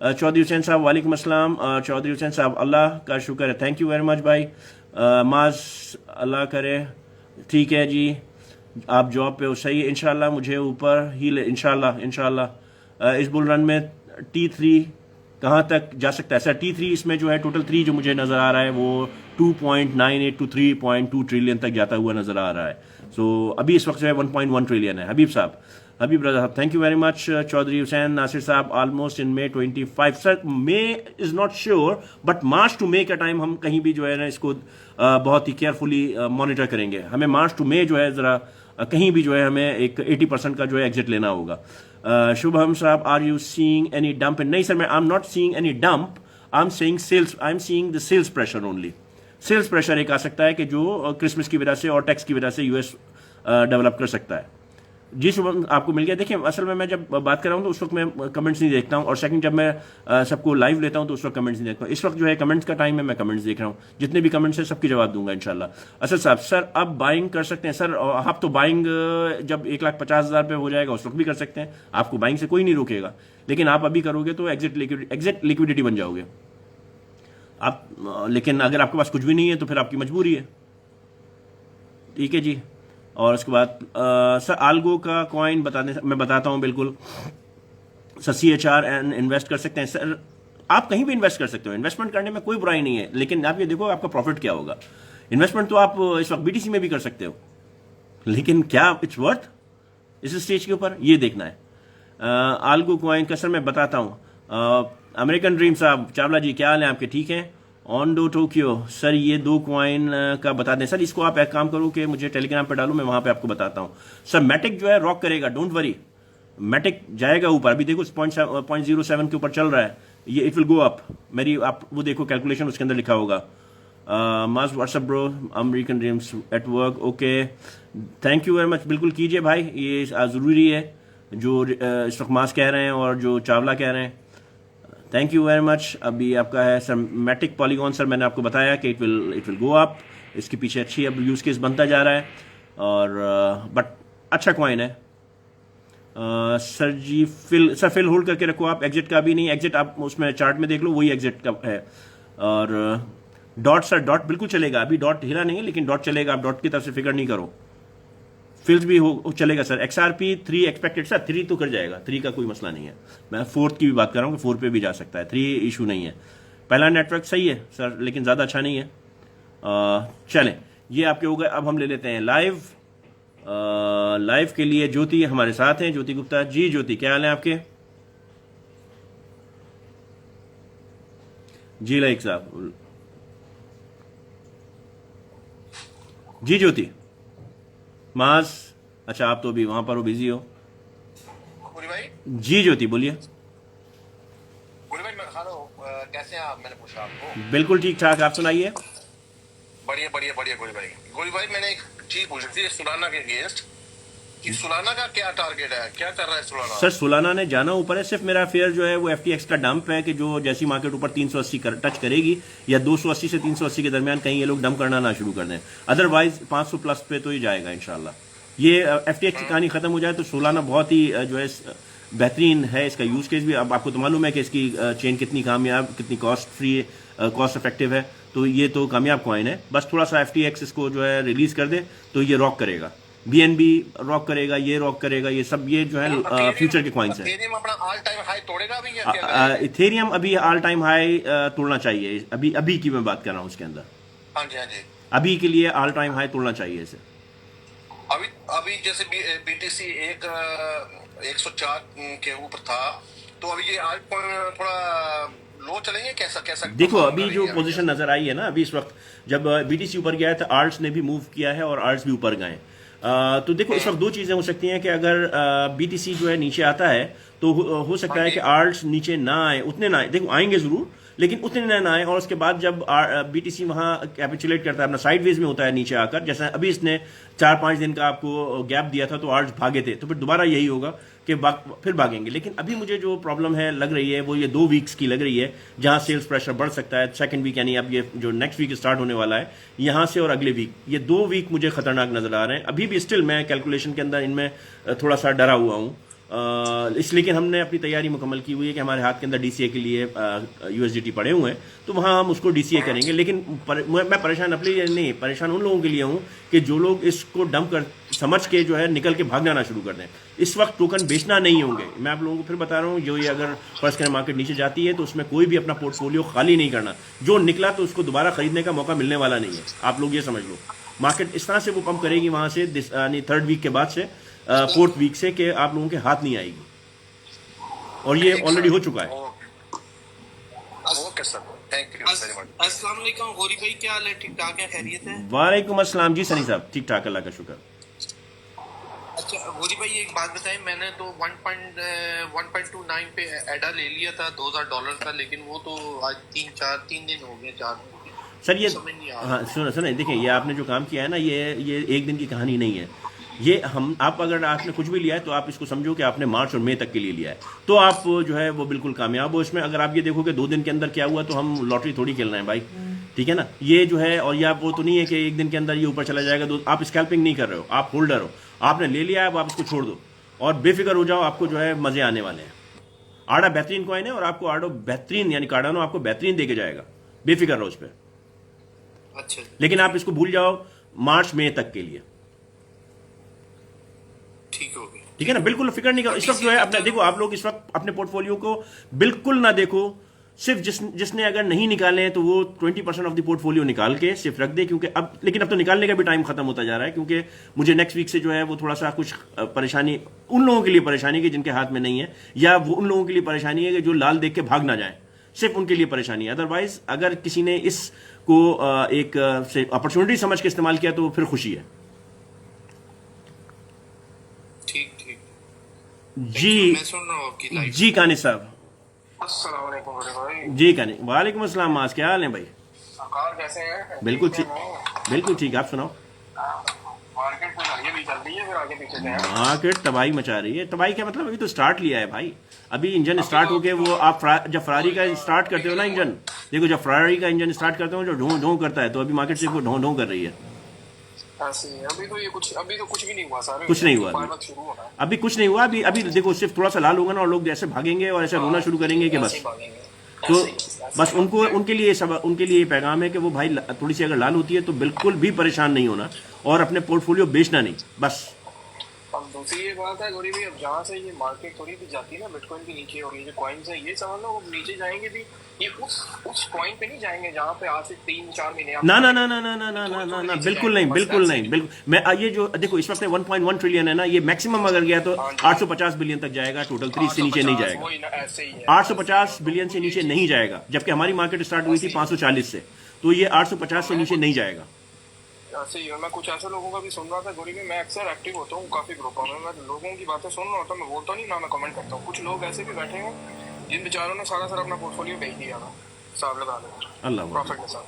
चौधरी हुसैन साहब वालेकुम अस्सलाम। चौधरी हुसैन साहब अल्लाह का शुक्र है, थैंक यू वेरी मच भाई। माज अल्लाह करे, ठीक है जी, आप जॉब पे हो, सही है इंशाल्लाह, मुझे ऊपर ही इंशाल्लाह इस बुल रन में T3 कहाँ तक जा सकता है सर? T3 इसमें जो है टोटल 3 जो मुझे नजर आ रहा है वो 2.98 to 3.2 ट्रिलियन तक जाता हुआ नजर आ रहा है। सो अभी इस वक्त जो है 1.1 ट्रिलियन है। हबीब ब्रदर साहब thank you very much. Chaudhry Hussain Nasir साहब almost in May 25 sir, May is not sure but March to May का टाइम हम कहीं भी जो है ना इसको बहुत ही केयरफुली मॉनिटर करेंगे। हमें मार्च टू मे जो है जरा कहीं भी जो है हमें एक 80% का जो है एग्जिट लेना होगा। शुभम साहब are you seeing any dump? नहीं सर, मैं I am not seeing any dump, I am saying sales, I am seeing the sales pressure only. Sales pressure एक आ सकता है कि जो क्रिसमस की वजह से और टैक्स की वजह से यूएस डेवलप कर सकता है। जी शुभम आपको मिल गया। देखिए असल में मैं जब बात कर रहा हूँ तो उस वक्त मैं कमेंट्स नहीं देखता हूँ, और सेकंड जब मैं सबको लाइव लेता हूँ तो उस वक्त कमेंट्स नहीं देखता हूँ। इस वक्त जो है कमेंट्स का टाइम है, मैं कमेंट्स देख रहा हूँ, जितने भी कमेंट्स हैं सबकी जवाब दूंगा इंशाल्लाह। असद साहब सर अब बाइंग कर सकते हैं सर? आप तो बाइंग जब 1,50,000 पे हो जाएगा उस वक्त भी कर सकते हैं, आपको बाइंग से कोई नहीं रोकेगा, लेकिन आप अभी करोगे तो एग्जिट लिक्विडिटी बन जाओगे आप। लेकिन अगर आपके पास कुछ भी नहीं है तो फिर आपकी मजबूरी है, ठीक है जी। और उसके बाद सर आल्गो का कॉइन मैं बताता हूं बिल्कुल। सर CHR एंड इन्वेस्ट कर सकते हैं सर, आप कहीं भी इन्वेस्ट कर सकते हो, इन्वेस्टमेंट करने में कोई बुराई नहीं है, लेकिन आप ये देखो आपका प्रॉफिट क्या होगा। इन्वेस्टमेंट तो आप इस वक्त BTC में भी कर सकते हो, लेकिन क्या इट्स वर्थ इस स्टेज के ऊपर, ये देखना है। आल्गो कॉइन का सर मैं बताता हूं। अमेरिकन ड्रीम साहब चावला जी क्या हाल है आपके? ठीक है। ऑन डो टोक्यो सर, ये दो कॉइन का बता दें सर। इसको आप एक काम करो कि मुझे टेलीग्राम पे डालो, मैं वहां पे आपको बताता हूँ सर। मैटिक जो है रॉक करेगा, डोंट वरी, मैटिक जाएगा ऊपर। अभी देखो 0.07 के ऊपर चल रहा है, ये इट विल गो अप। मेरी आप वो देखो कैलकुलेशन, उसके अंदर लिखा होगा। मास what's up bro, American dreams at work, okay thank you very much. बिल्कुल कीजिए भाई, ये ज़रूरी है जो इस वक्त मास कह रहे हैं और जो चावला कह रहे हैं। Thank you very much. अभी आपका है सर मैटिक पॉलीगॉन, सर मैंने आपको बताया कि इट विल गो अप। इसके पीछे अच्छी अब यूज केस बनता जा रहा है और बट अच्छा कॉइन है। सर जी फिल होल्ड करके रखो आप, एग्जिट का भी नहीं। एग्जिट आप उसमें चार्ट में देख लो, वही एग्जिट का है। और डॉट सर, डॉट बिल्कुल चलेगा, अभी डॉट हिला नहीं है लेकिन डॉट चलेगा, आप डॉट की तरफ से फिक्र नहीं करो। फिल्स भी हो चलेगा सर। XRP 3 एक्सपेक्टेड सर, 3 तो कर जाएगा, 3 का कोई मसला नहीं है। मैं 4th की भी बात कर रहा हूँ कि 4 पे भी जा सकता है, 3 इशू नहीं है। पहला नेटवर्क सही है सर लेकिन ज़्यादा अच्छा नहीं है। चलें, ये आपके हो गए। अब हम ले लेते हैं लाइव। लाइव के लिए ज्योति हमारे साथ हैं, ज्योति गुप्ता जी। ज्योति क्या हाल है आपके? जी लाइक साहब जी। ज्योति मास, अच्छा आप तो अभी वहां पर हो, बिजी हो। गुरी भाई जी ज्योति बोलिए। गुरी भाई हेलो, कैसे हैं आप? मैंने पूछा आपको। बिल्कुल ठीक ठाक, आप सुनाइए। बढ़िया बढ़िया बढ़िया गुरी भाई मैंने एक चीज पूछी थी सुलाना के अगेंस्ट, कि सुलाना का क्या टारगेट है, क्या कर रहा है सुलाना? सर सुलाना ने जाना ऊपर है। सिर्फ मेरा फेयर जो है वो FTX का डंप है कि जो जैसी मार्केट ऊपर 380 टच करेगी या 280 से 380 के दरमियान कहीं ये लोग डंप करना ना शुरू कर दें, अदरवाइज 500 प्लस पे तो ही जाएगा इंशाल्लाह। ये FTX की कहानी खत्म हो जाए तो सुलाना बहुत ही जो है बेहतरीन है। इसका यूज केस भी अब आपको तो मालूम है कि इसकी चेन कितनी कामयाब, कितनी कॉस्ट फ्री, कॉस्ट इफेक्टिव है। तो ये तो कामयाब कॉइन है। बस थोड़ा सा FTX इसको जो है रिलीज कर दे तो ये रॉक करेगा। BNB रॉक करेगा, ये रॉक करेगा, ये सब ये जो है फ्यूचर के कॉइन्स हैं। इथेरियम अपना ऑल टाइम हाई तोड़ेगा अभी या क्या? इथेरियम अभी ऑल टाइम हाई तोड़ना चाहिए। अभी की मैं बात कर रहा हूँ उसके अंदर। हाँ जी हाँ जी। अभी के लिए ऑल टाइम हाई तोड़ना चाहिए इसे। अभी अभी जैसे BTC 104 के ऊपर था, तो अभी ये आज थोड़ा लो चलेंगे, कैसा कैसा? देखो अभी जो पोजीशन नजर आई है ना, अभी इस वक्त जब BTC ऊपर गया है तो आर्ट्स ने भी मूव किया है और आर्ट्स भी ऊपर गए। तो देखो इस वक्त दो चीजें हो सकती हैं कि अगर BTC जो है नीचे आता है तो हो सकता है कि आर्ट्स नीचे ना आए, उतने ना आए। देखो आएंगे जरूर लेकिन उतने ना आए। और उसके बाद जब BTC वहां कैपिचुलेट करता है, अपना साइडवेज में होता है नीचे आकर, जैसा अभी इसने 4-5 दिन का आपको गैप दिया था तो आर्ट्स भागे थे, तो फिर दोबारा यही होगा कि फिर भागेंगे। लेकिन अभी मुझे जो प्रॉब्लम है लग रही है वो ये 2 वीक्स की लग रही है, जहां सेल्स प्रेशर बढ़ सकता है। सेकंड वीक यानी अब ये जो नेक्स्ट वीक स्टार्ट होने वाला है यहां से और अगले वीक, ये 2 वीक मुझे खतरनाक नजर आ रहे हैं। अभी भी स्टिल मैं कैलकुलेशन के अंदर इनमें थोड़ा सा डरा हुआ हूं। लेकिन हमने अपनी तैयारी मुकम्मल की हुई है कि हमारे हाथ के अंदर DCA के लिए USDT पड़े हुए हैं, तो वहाँ हम उसको DCA करेंगे। लेकिन मैं परेशान अपने लिए नहीं, परेशान उन लोगों के लिए हूँ कि जो लोग इसको डंप कर समझ के जो है निकल के भागना ना शुरू कर दें। इस वक्त टोकन बेचना नहीं होंगे। मैं आप लोगों को फिर बता रहा हूँ, जो ये अगर फर्स्ट करें मार्केट नीचे जाती है तो उसमें कोई भी अपना पोर्टफोलियो खाली नहीं करना। जो निकला तो उसको दोबारा खरीदने का मौका मिलने वाला नहीं है, आप लोग ये समझ लो। मार्केट इस तरह से वो पंप करेगी वहां से, यानी 3rd वीक के बाद से 4th वीक से, कि आप लोगों के हाथ नहीं आएगी। और ये ऑलरेडी हो चुका है। Okay sir, thank you very much. अस्सलाम वालेकुम गौरी भाई, क्या हाल है? ठीक ठाक है, खैरियत है? वालेकुम अस्सलाम जी सनी साहब, ठीक ठाक, अल्लाह का शुक्र। अच्छा गौरी भाई एक बात बताएं, मैंने तो 1.29 पे एडा ले लिया था $2000 का, लेकिन वो तो आज 3 दिन हो गए, 4 सर ये समझ नहीं आ रहा। हाँ सुने देखिए, ये आपने जो काम किया है ना, ये एक दिन की कहानी नहीं है। ये आप अगर आपने कुछ भी लिया है तो आप इसको समझो कि आपने मार्च और मई तक के लिए लिया है, तो आप जो है वो बिल्कुल कामयाब हो इसमें। अगर आप ये देखो कि 2 दिन के अंदर क्या हुआ, तो हम लॉटरी थोड़ी खेल रहे हैं भाई, ठीक है ना। ये जो है, और ये आप वो तो नहीं है कि एक दिन के अंदर ये ऊपर चला जाएगा। तो आप स्कैल्पिंग नहीं कर रहे हो, आप होल्डर हो। आपने ले लिया है, अब आप इसको छोड़ दो और बेफिक्र हो जाओ, आपको जो है मजे आने वाले हैं। आड़ा बेहतरीन कॉइन है और आपको आड़ो बेहतरीन, यानी कार्डानो आपको बेहतरीन देके जाएगा, बेफिक्र रहो उस पर। अच्छा, लेकिन आप इसको भूल जाओ मार्च मई तक के लिए, ठीक हो गया, ठीक है ना। बिल्कुल फिक्र नहीं करो इस वक्त जो है अपने। देखो आप लोग इस वक्त अपने पोर्टफोलियो को बिल्कुल ना देखो। सिर्फ जिसने अगर नहीं निकाले हैं तो वो 20% ऑफ द पोर्टफोलियो निकाल के सिर्फ रख दे, क्योंकि अब लेकिन अब तो निकालने का भी टाइम खत्म होता जा रहा है। क्योंकि मुझे नेक्स्ट वीक से जो है वो थोड़ा सा कुछ परेशानी, उन लोगों के लिए परेशानी की जिनके हाथ में नहीं है, या वो उन लोगों के लिए परेशानी है कि जो लाल देख के भाग ना जाए। सिर्फ उनके लिए परेशानी है। अदरवाइज अगर किसी ने इसको एक अपॉर्चुनिटी समझ के इस्तेमाल किया तो फिर खुशी है। ठीक ठीक जी मैं सुन रहा हूँ आपकी लाइफ। जी कानी साहब। अस्सलाम वालेकुम बड़े भाई। जी कानी, वालेकुम अस्सलाम माज, क्या हाल है भाई? आकार कैसे हैं? बिल्कुल ठीक, बिल्कुल ठीक, आप सुनाओ। मार्केट कुछ आगे भी चल रही है फिर आगे पीछे से है। मार्केट तबाही मचा रही है। तबाही क्या मतलब, अभी तो स्टार्ट लिया है भाई। अभी इंजन स्टार्ट हो गया, वो आप जब फरारी का स्टार्ट करते हो ना इंजन, देखो जब फरारी का इंजन स्टार्ट करते हो जो ढों ढों करता है, तो अभी मार्केट सिर्फ ढों ढों कर रही है। अभी तो कुछ भी नहीं हुआ सर। कुछ नहीं हुआ शुरू होना है। अभी कुछ नहीं हुआ। अभी अभी देखो सिर्फ थोड़ा सा लाल होगा ना और लोग ऐसे भागेंगे और ऐसे रोना शुरू करेंगे कि बस। तो बस उनको उनके लिए सब उनके लिए पैगाम है कि वो भाई थोड़ी सी अगर लाल होती है तो बिल्कुल भी परेशान नहीं होना और अपने पोर्टफोलियो बेचना नहीं, बस। अब दूसरी ये बात है गौरी भाई, अब जहाँ से ये मार्केट थोड़ी भी जाती है ना बिटकॉइन के नीचे, और ये जो कॉइन्स है ये समझ लो वो नीचे जाएंगे भी, ये उस पॉइंट पे नहीं जाएंगे जहाँ पे आज से 3-4 महीने ना ना ना ना ना ना ना ना ना ना बिल्कुल नहीं, बिल्कुल नहीं, बिल्कुल। मैं ये जो देखो इस वक्त 1.1 ट्रिलियन है ना, ये मैक्सिमम अगर गया तो 850 बिलियन तक जाएगा टोटल, 3 से नीचे नहीं जाएगा। 850 बिलियन से नीचे नहीं जाएगा, जबकि हमारी मार्केट स्टार्ट हुई थी 540 से, तो ये 850 से नीचे नहीं जाएगा। ऐसे ही मैं कुछ ऐसे लोगों का भी सुन रहा था गौरी में, मैं अक्सर एक्टिव होता हूँ काफी ग्रुपों में, मैं लोगों की बातें सुन रहा होता हूँ, मैं बोलता नहीं ना, मैं कमेंट करता हूँ। कुछ लोग ऐसे भी बैठे हैं जिन बेचारों ने सारा अपना पोर्टफोलियो बेच दिया ना, हिसाब लगा लो अल्लाह प्रॉफिट के साथ।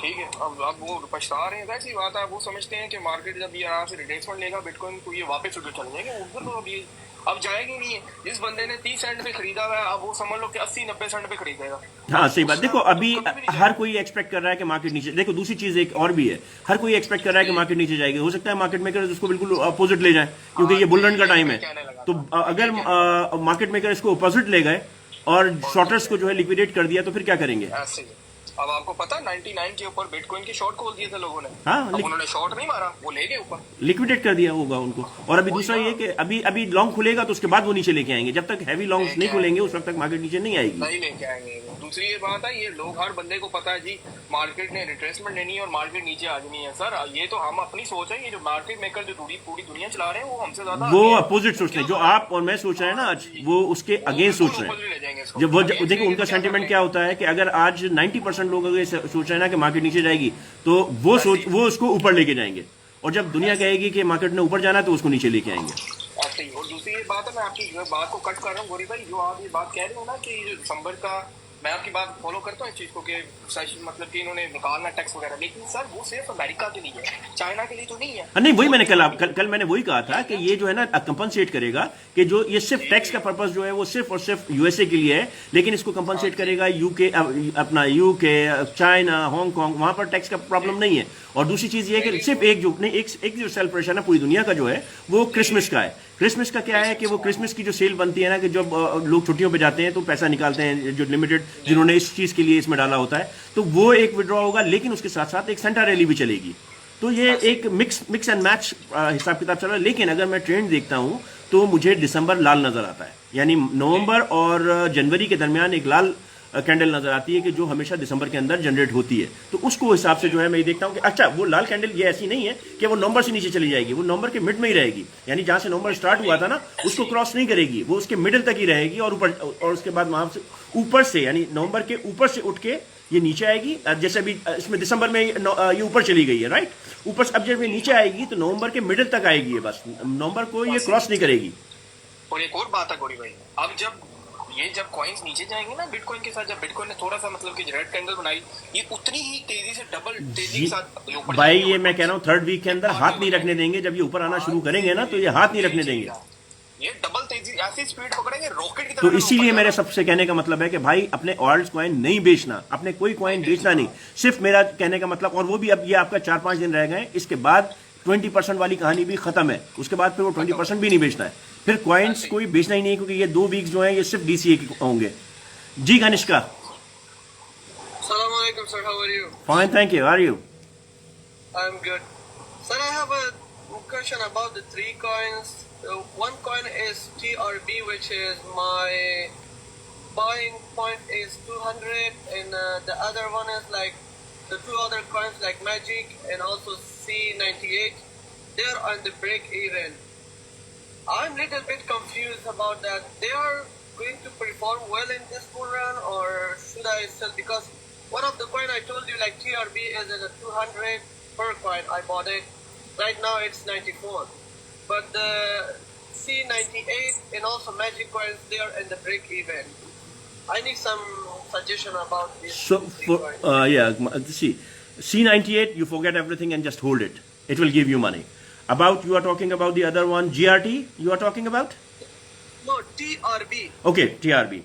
ठीक है, अब वो पछता रहे हैं, ऐसी बात है। वो समझते हैं कि मार्केट जब ये आराम से रिट्रेसमेंट लेगा बिटकॉइन तो ये वापस उधर चल जाएंगे, उधर तो अभी अब जाएगी नहीं है। जिस बंदे ने 30 सेंट पे खरीदा हुआ है, अब वो समझ लो कि 80-90 सेंट पे खरीदेगा। हाँ सही बात। देखो अभी हर कोई एक्सपेक्ट कर रहा है कि मार्केट नीचे, देखो दूसरी चीज एक और भी है, हर कोई एक्सपेक्ट कर रहा है कि मार्केट नीचे जाएगी। हो सकता है मार्केट मेकर उसको बिल्कुल अपोजिट ले जाए, क्योंकि ये बुल रन का टाइम है। तो अगर मार्केट मेकर इसको अपोजिट ले गए और शॉर्टर्स को जो है लिक्विडेट कर दिया तो फिर क्या करेंगे? ऐसे ही। अब आपको पता 99 के ऊपर बिटकॉइन के शॉर्ट खोल दिए थे लोगों ने। हाँ, अब उन्होंने शॉर्ट नहीं मारा, वो ले गए ऊपर, लिक्विडेट कर दिया होगा उनको। और अभी दूसरा ये कि अभी लॉन्ग खुलेगा तो उसके बाद वो नीचे लेके आएंगे। जब तक हैवी लॉन्ग्स नहीं खुलेंगे उस वक्त तक मार्केट नीचे नहीं आएगी, नहीं लेके आएंगे। दूसरी ये बात है, ये लोग हर बंदे को पता है जी मार्केट ने रिट्रेसमेंट लेनी है और मार्केट नीचे आ जानी है। सर ये तो हम अपनी सोच है, ये जो मार्केट मेकर जो पूरी दुनिया चला रहे हैं वो हमसे ज्यादा वो अपोजिट सोचते हैं। जो आप और मैं सोच रहे हैं ना आज, वो उसके अगेंस्ट सोच रहे हैं। जब वो देखो उनका सेंटिमेंट क्या होता है कि अगर आज 90% लोग अगर सोच रहे हैं ना कि मार्केट नीचे जाएगी, तो वो उसको ऊपर लेके जाएंगे, और जब दुनिया कहेगी कि मार्केट ने ऊपर जाना तो उसको नीचे लेके आएंगे। ऐसे ही। और दूसरी ये बात है, मैं आपकी बात को कट कर रहा हूँ गौरी भाई, जो आप ये बात कह रहे हो ना कि जो दिसंबर का, मैं आपकी बात फॉलो करता हूँ इस चीज को कि मतलब कि इन्होंने निकालना टैक्स वगैरह, लेकिन सर वो सिर्फ अमेरिका के लिए है, चाइना के लिए तो नहीं है। नहीं, वही मैंने कल मैंने वही कहा था कि ये जो है ना कंपनसेट करेगा, कि जो ये सिर्फ टैक्स का पर्पस जो है वो सिर्फ और सिर्फ यूएसए के लिए है, लेकिन इसको कंपनसेट करेगा यूके, अपना यूके, चाइना, हांगकांग, वहां पर टैक्स का प्रॉब्लम नहीं है। और दूसरी चीज ये है कि सिर्फ एक जो सेलिब्रेशन है पूरी दुनिया का जो है वो क्रिसमस का है। क्रिसमस का क्या है कि वो क्रिसमस की जो सेल बनती है ना, कि जब लोग छुट्टियों पे जाते हैं तो पैसा निकालते हैं, जो लिमिटेड जिन्होंने इस चीज के लिए इसमें डाला होता है, तो वो एक विड्रॉ होगा, लेकिन उसके साथ साथ एक सेंटा रैली भी चलेगी। तो ये एक मिक्स एंड मैच हिसाब किताब चल रहा है। लेकिन अगर मैं ट्रेंड देखता हूं तो मुझे दिसंबर लाल नजर आता है, यानी नवंबर और जनवरी के दरमियान एक लाल कैंडल नजर आती है कि जो हमेशा दिसंबर के अंदर जनरेट होती है। तो उसको हिसाब से जो है मैं ये देखता हूं कि अच्छा वो लाल कैंडल ये ऐसी नहीं है कि वो नवंबर से नीचे चली जाएगी, वो नवंबर के मिड में ही रहेगी, यानी जहां से नवंबर स्टार्ट हुआ था ना उसको क्रॉस नहीं करेगी, वो उसके मिडिल तक ही रहेगी और ऊपर, और उसके बाद वहां से ऊपर से, यानी नवंबर के ऊपर से उठ के ये नीचे आएगी। जैसे अभी इसमें दिसंबर में ये ऊपर चली गई है, राइट, ऊपर से अब जब ये नीचे आएगी तो नवंबर के मिडिल तक आएगी, ये बस नवंबर को ये क्रॉस नहीं करेगी। और एक और बात है गौरी भाई, अब जब कॉइन्स नीचे जाएंगे ना बिटकॉइन के साथ, जब बिटकॉइन ने थोड़ा सा मतलब कि रेड कैंडल बनाई, ये उतनी ही तेजी से डबल तेजी के साथ ऊपर भाई, ये मैं कह रहा हूँ थर्ड वीक के अंदर हाथ नहीं रखने देंगे। जब ये ऊपर आना शुरू करेंगे ना तो ये हाथ नहीं रखने देंगे, ये डबल तेजी ऐसी स्पीड पकड़ेंगे रॉकेट की तरह। तो इसीलिए मेरे सबसे कहने का मतलब है कि भाई अपने ऑल्ट कॉइन नहीं बेचना, अपने कोई कॉइन बेचना नहीं। सिर्फ मेरा कहने का मतलब, और वो भी अब ये आपका 4-5 दिन रह गए, इसके बाद 20% वाली कहानी भी खत्म है, उसके बाद फिर वो 20% भी नहीं बेचना है, फिर कॉइन्स कोई बेचना ही नहीं, क्योंकि ये 2 वीक्स जो हैं ये सिर्फ डीसीए के होंगे। जी Kanishka, Assalamu alaikum, sir. How are you? Fine, thank you, are you? I'm good. Sir, I have a question about the 3 coins. One coin is TRB, which is my buying point is 200, and the other one is like the 2 other coins like Magic and also C98. They're on the break even. I'm a little bit confused about that. They are going to perform well in this bull run, or I sell? Because one of the coin I told you, like TRB, is at a 200 per coin. I bought it. Right now it's 94. But the C98 and also Magic coins, they are in the break even. I need some suggestion about this. So for see, C98, you forget everything and just hold it. It will give you money. About, you are talking about the other one, GRT. You are talking about? No, TRB. Okay, TRB.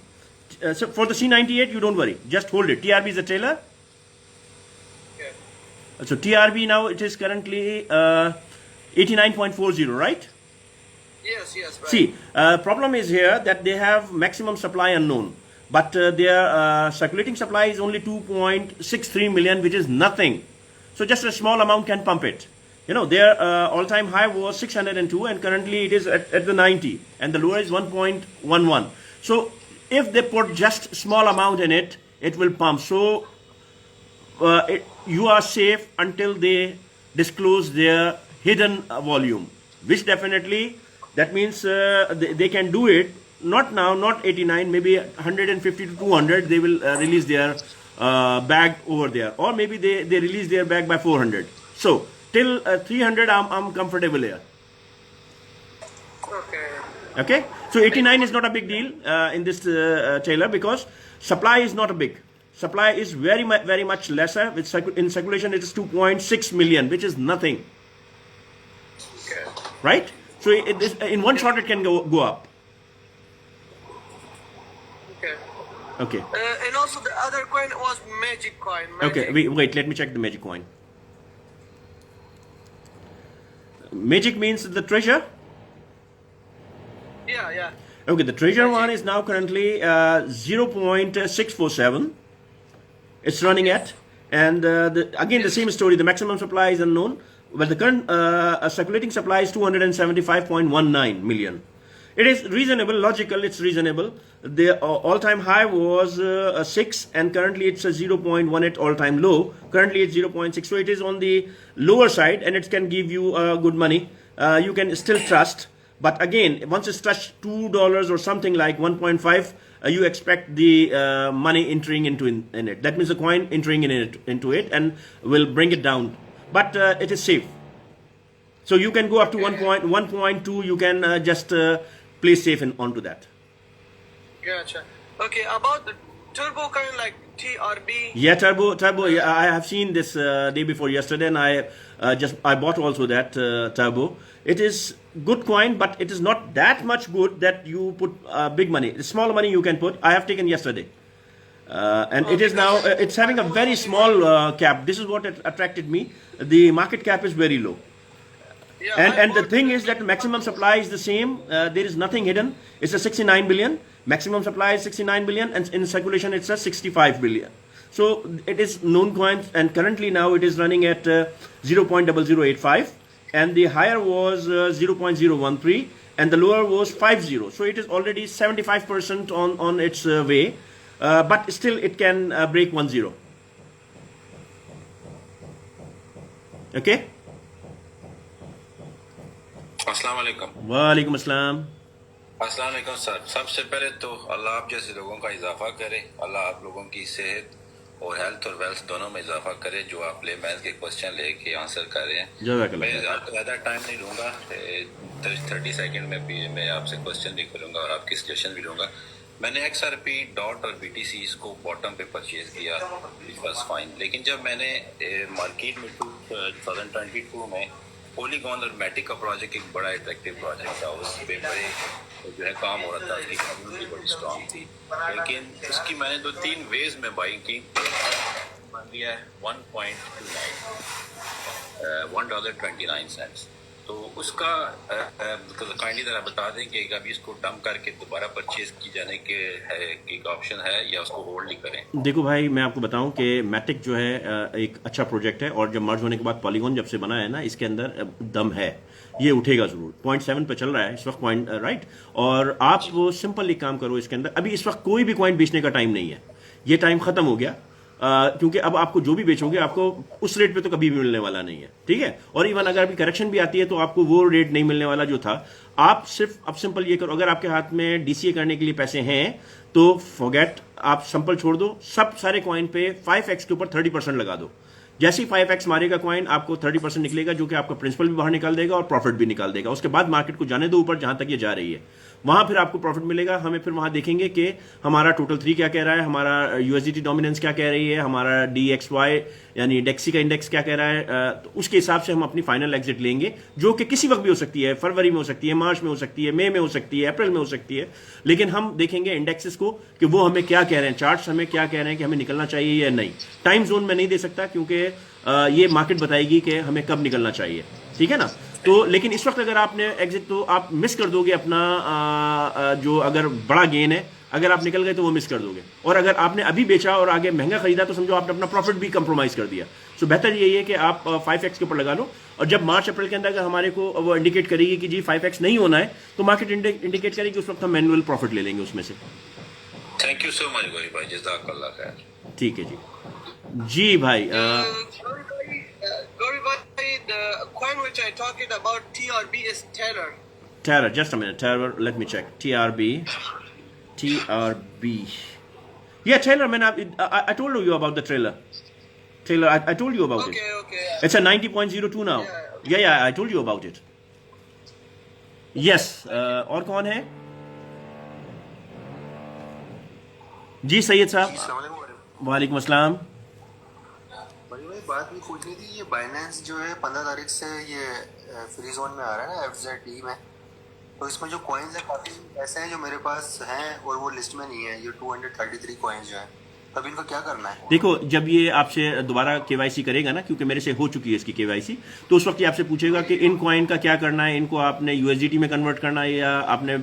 So for the C98, you don't worry. Just hold it. TRB is a trailer. Okay. So TRB now, it is currently 89.40, right? Yes, right. See, problem is here that they have maximum supply unknown, but their circulating supply is only 2.63 million, which is nothing. So just a small amount can pump it. You know, their all-time high was 602, and currently it is at the 90, and the lower is 1.11. So if they put just small amount in it, it will pump. So you are safe until they disclose their hidden volume, which definitely, that means they can do it. Not now, not 89, maybe 150 to 200, they will release their bag over there. Or maybe they release their bag by 400. So, till 300, I'm comfortable here. Okay? So, 89 is not a big deal in this trailer, because supply is not a big. Supply is very much lesser. In circulation, it is 2.6 million, which is nothing. Okay. Right? So, in one shot, it can go up. Okay. And also the other coin was Magic coin. Magic. Okay, wait, let me check the Magic coin. Magic means the treasure? Yeah. Okay, the treasure one is now currently 0.647. It's running at. And again, the same story. The maximum supply is unknown. But the current circulating supply is 275.19 million. It is reasonable, logical, it's reasonable. The all-time high was 6, and currently it's a 0.18 all-time low. Currently it's 0.6, so it is on the lower side, and it can give you good money. You can still trust, but again, once it's touched $2 or something like 1.5, you expect the money entering into in it. That means the coin entering into it and will bring it down. But it is safe. So you can go up to 1.2, you can just play safe onto that. Gotcha. Okay, about the turbo coin like TRB. Yeah, turbo. Yeah, I have seen this day before yesterday, and I bought also that turbo. It is good coin, but it is not that much good that you put big money. Small money you can put. I have taken yesterday, and it is now. It's having a very small cap. This is what attracted me. The market cap is very low. Yeah, And the thing is that maximum supply is the same. There is nothing hidden. It's a 69 billion. Maximum supply is 69 billion, and in circulation it's a 65 billion. So it is known coins, and currently now it is running at 0.0085, and the higher was 0.013, and the lower was 50. So it is already 75% on its way, but still it can break 10. Okay. अस्सलाम वालेकुम। वालेकुम अस्सलाम। अस्सलाम वालेकुम sir. सबसे पहले तो अल्लाह आप जैसे लोगों का इजाफा करे, अल्लाह आप लोगों की सेहत और हेल्थ और वेल्थ दोनों में इजाफा करे, जो आप लेमैन के क्वेश्चन लेके आंसर कर रहे हैं। मैं आपको ज़्यादा टाइम नहीं लूँगा, 30 सेकंड में भी मैं आपसे क्वेश्चन भी करूँगा और आपकी सजेशन भी लूँगा। मैंने XRP डॉट और BTC को बॉटम पे परचेज किया, इट वाज फाइन, लेकिन जब मैंने मार्केट में 2022 में पॉलीगॉन और मैटिक का प्रोजेक्ट एक बड़ा अट्रैक्टिव प्रोजेक्ट था, उस पे बड़े जो है काम हो रहा था, उसकी कम्युनिटी बड़ी स्ट्रांग थी, लेकिन उसकी मैंने 2-3 वेज में बाइंग की, बन गया है $1.29। तो उसका काइंडली ज़रा बता दें कि अभी इसको डंप करके दोबारा परचेज की जाने के है एक ऑप्शन है या उसको होल्ड ही करें। देखो भाई, मैं आपको बताऊं कि मैटिक जो है एक अच्छा प्रोजेक्ट है, और जब मर्ज होने के बाद पॉलीगॉन जब से बना है ना, इसके अंदर दम है, ये उठेगा जरूर। 0.7 पे चल रहा है इस वक्त पॉइंट, राइट। और आप वो सिंपल एक काम करो, इसके अंदर अभी इस वक्त कोई भी कॉइन बेचने का टाइम नहीं है, ये टाइम खत्म हो गया। क्योंकि अब आपको जो भी बेचोगे आपको उस रेट पे तो कभी भी मिलने वाला नहीं है, ठीक है। और इवन अगर अभी करेक्शन भी आती है तो आपको वो रेट नहीं मिलने वाला जो था। आप सिर्फ अब सिंपल ये करो, अगर आपके हाथ में डीसीए करने के लिए पैसे हैं तो फॉरगेट, आप सिंपल छोड़ दो, सब सारे कॉइन पे 5x के ऊपर 30% लगा दो। जैसे ही 5x मारेगा कॉइन, आपको 30% निकलेगा, जो कि आपका प्रिंसिपल भी बाहर निकाल देगा और प्रॉफिट भी निकाल देगा। उसके बाद मार्केट को जाने दो ऊपर जहां तक ये जा रही है, वहां फिर आपको प्रॉफिट मिलेगा। हमें फिर वहां देखेंगे कि हमारा टोटल 3 क्या कह रहा है, हमारा यूएसडीटी डोमिनेंस क्या कह रही है, हमारा DXY यानी डेक्सी का इंडेक्स क्या कह रहा है। तो उसके हिसाब से हम अपनी फाइनल एग्जिट लेंगे, जो कि किसी वक्त भी हो सकती है, फरवरी में हो सकती है, मार्च में हो सकती है, मई में हो सकती है, अप्रैल में हो सकती है। लेकिन हम देखेंगे इंडेक्सेस को कि वो हमें क्या कह रहे हैं, चार्ट्स हमें क्या कह रहे हैं कि हमें निकलना चाहिए या नहीं। टाइम जोन में नहीं दे सकता क्योंकि ये मार्केट बताएगी कि हमें कब निकलना चाहिए, ठीक है ना। तो लेकिन इस वक्त अगर आपने एग्जिट, तो आप मिस कर दोगे अपना जो अगर बड़ा गेन है, अगर आप निकल गए तो वो मिस कर दोगे। और अगर आपने अभी बेचा और आगे महंगा खरीदा तो समझो आपने अपना प्रॉफिट भी कंप्रोमाइज कर दिया। सो बेहतर यही है कि आप 5x के ऊपर लगा लो। और जब मार्च अप्रैल के अंदर अगर हमारे को वो इंडिकेट करेगी कि जी 5x नहीं होना है, तो मार्केट इंडिकेट करेगी, उस वक्त हम मैनुअल प्रॉफिट ले लेंगे उसमें से। Thank you so much Gauri भाई, जज़ाकल्लाह खैर। ठीक है जी। जी भाई Gauri bhai, the coin which I talking about TRB is Terror. Terror, just a minute. Terror, let me check. TRB. Yeah, Taylor, man, I told you about the trailer. Taylor, I told you about it. Okay. It's a 90.02 now. Yeah, I told you about it. Yes, और कौन है? जी सैयद साहब। वालेकुम अस्सलाम। बात भी पूछनी थी, ये बाइनेंस जो है 15 तारीख से ये फ्री जोन में आ रहा है ना, FZD में, तो इसमें जो कॉइन्स हैं काफ़ी ऐसे हैं जो मेरे पास हैं और वो लिस्ट में नहीं है। ये 233 कॉइन्स जो है, अब इनका क्या करना है? देखो, जब ये आपसे दोबारा KYC करेगा ना, क्योंकि मेरे से हो चुकी है इसकी KYC, तो उस वक्त ये आपसे पूछेगा कि इन कॉइन का क्या करना है, इनको आपने USDT में कन्वर्ट करना है या आपने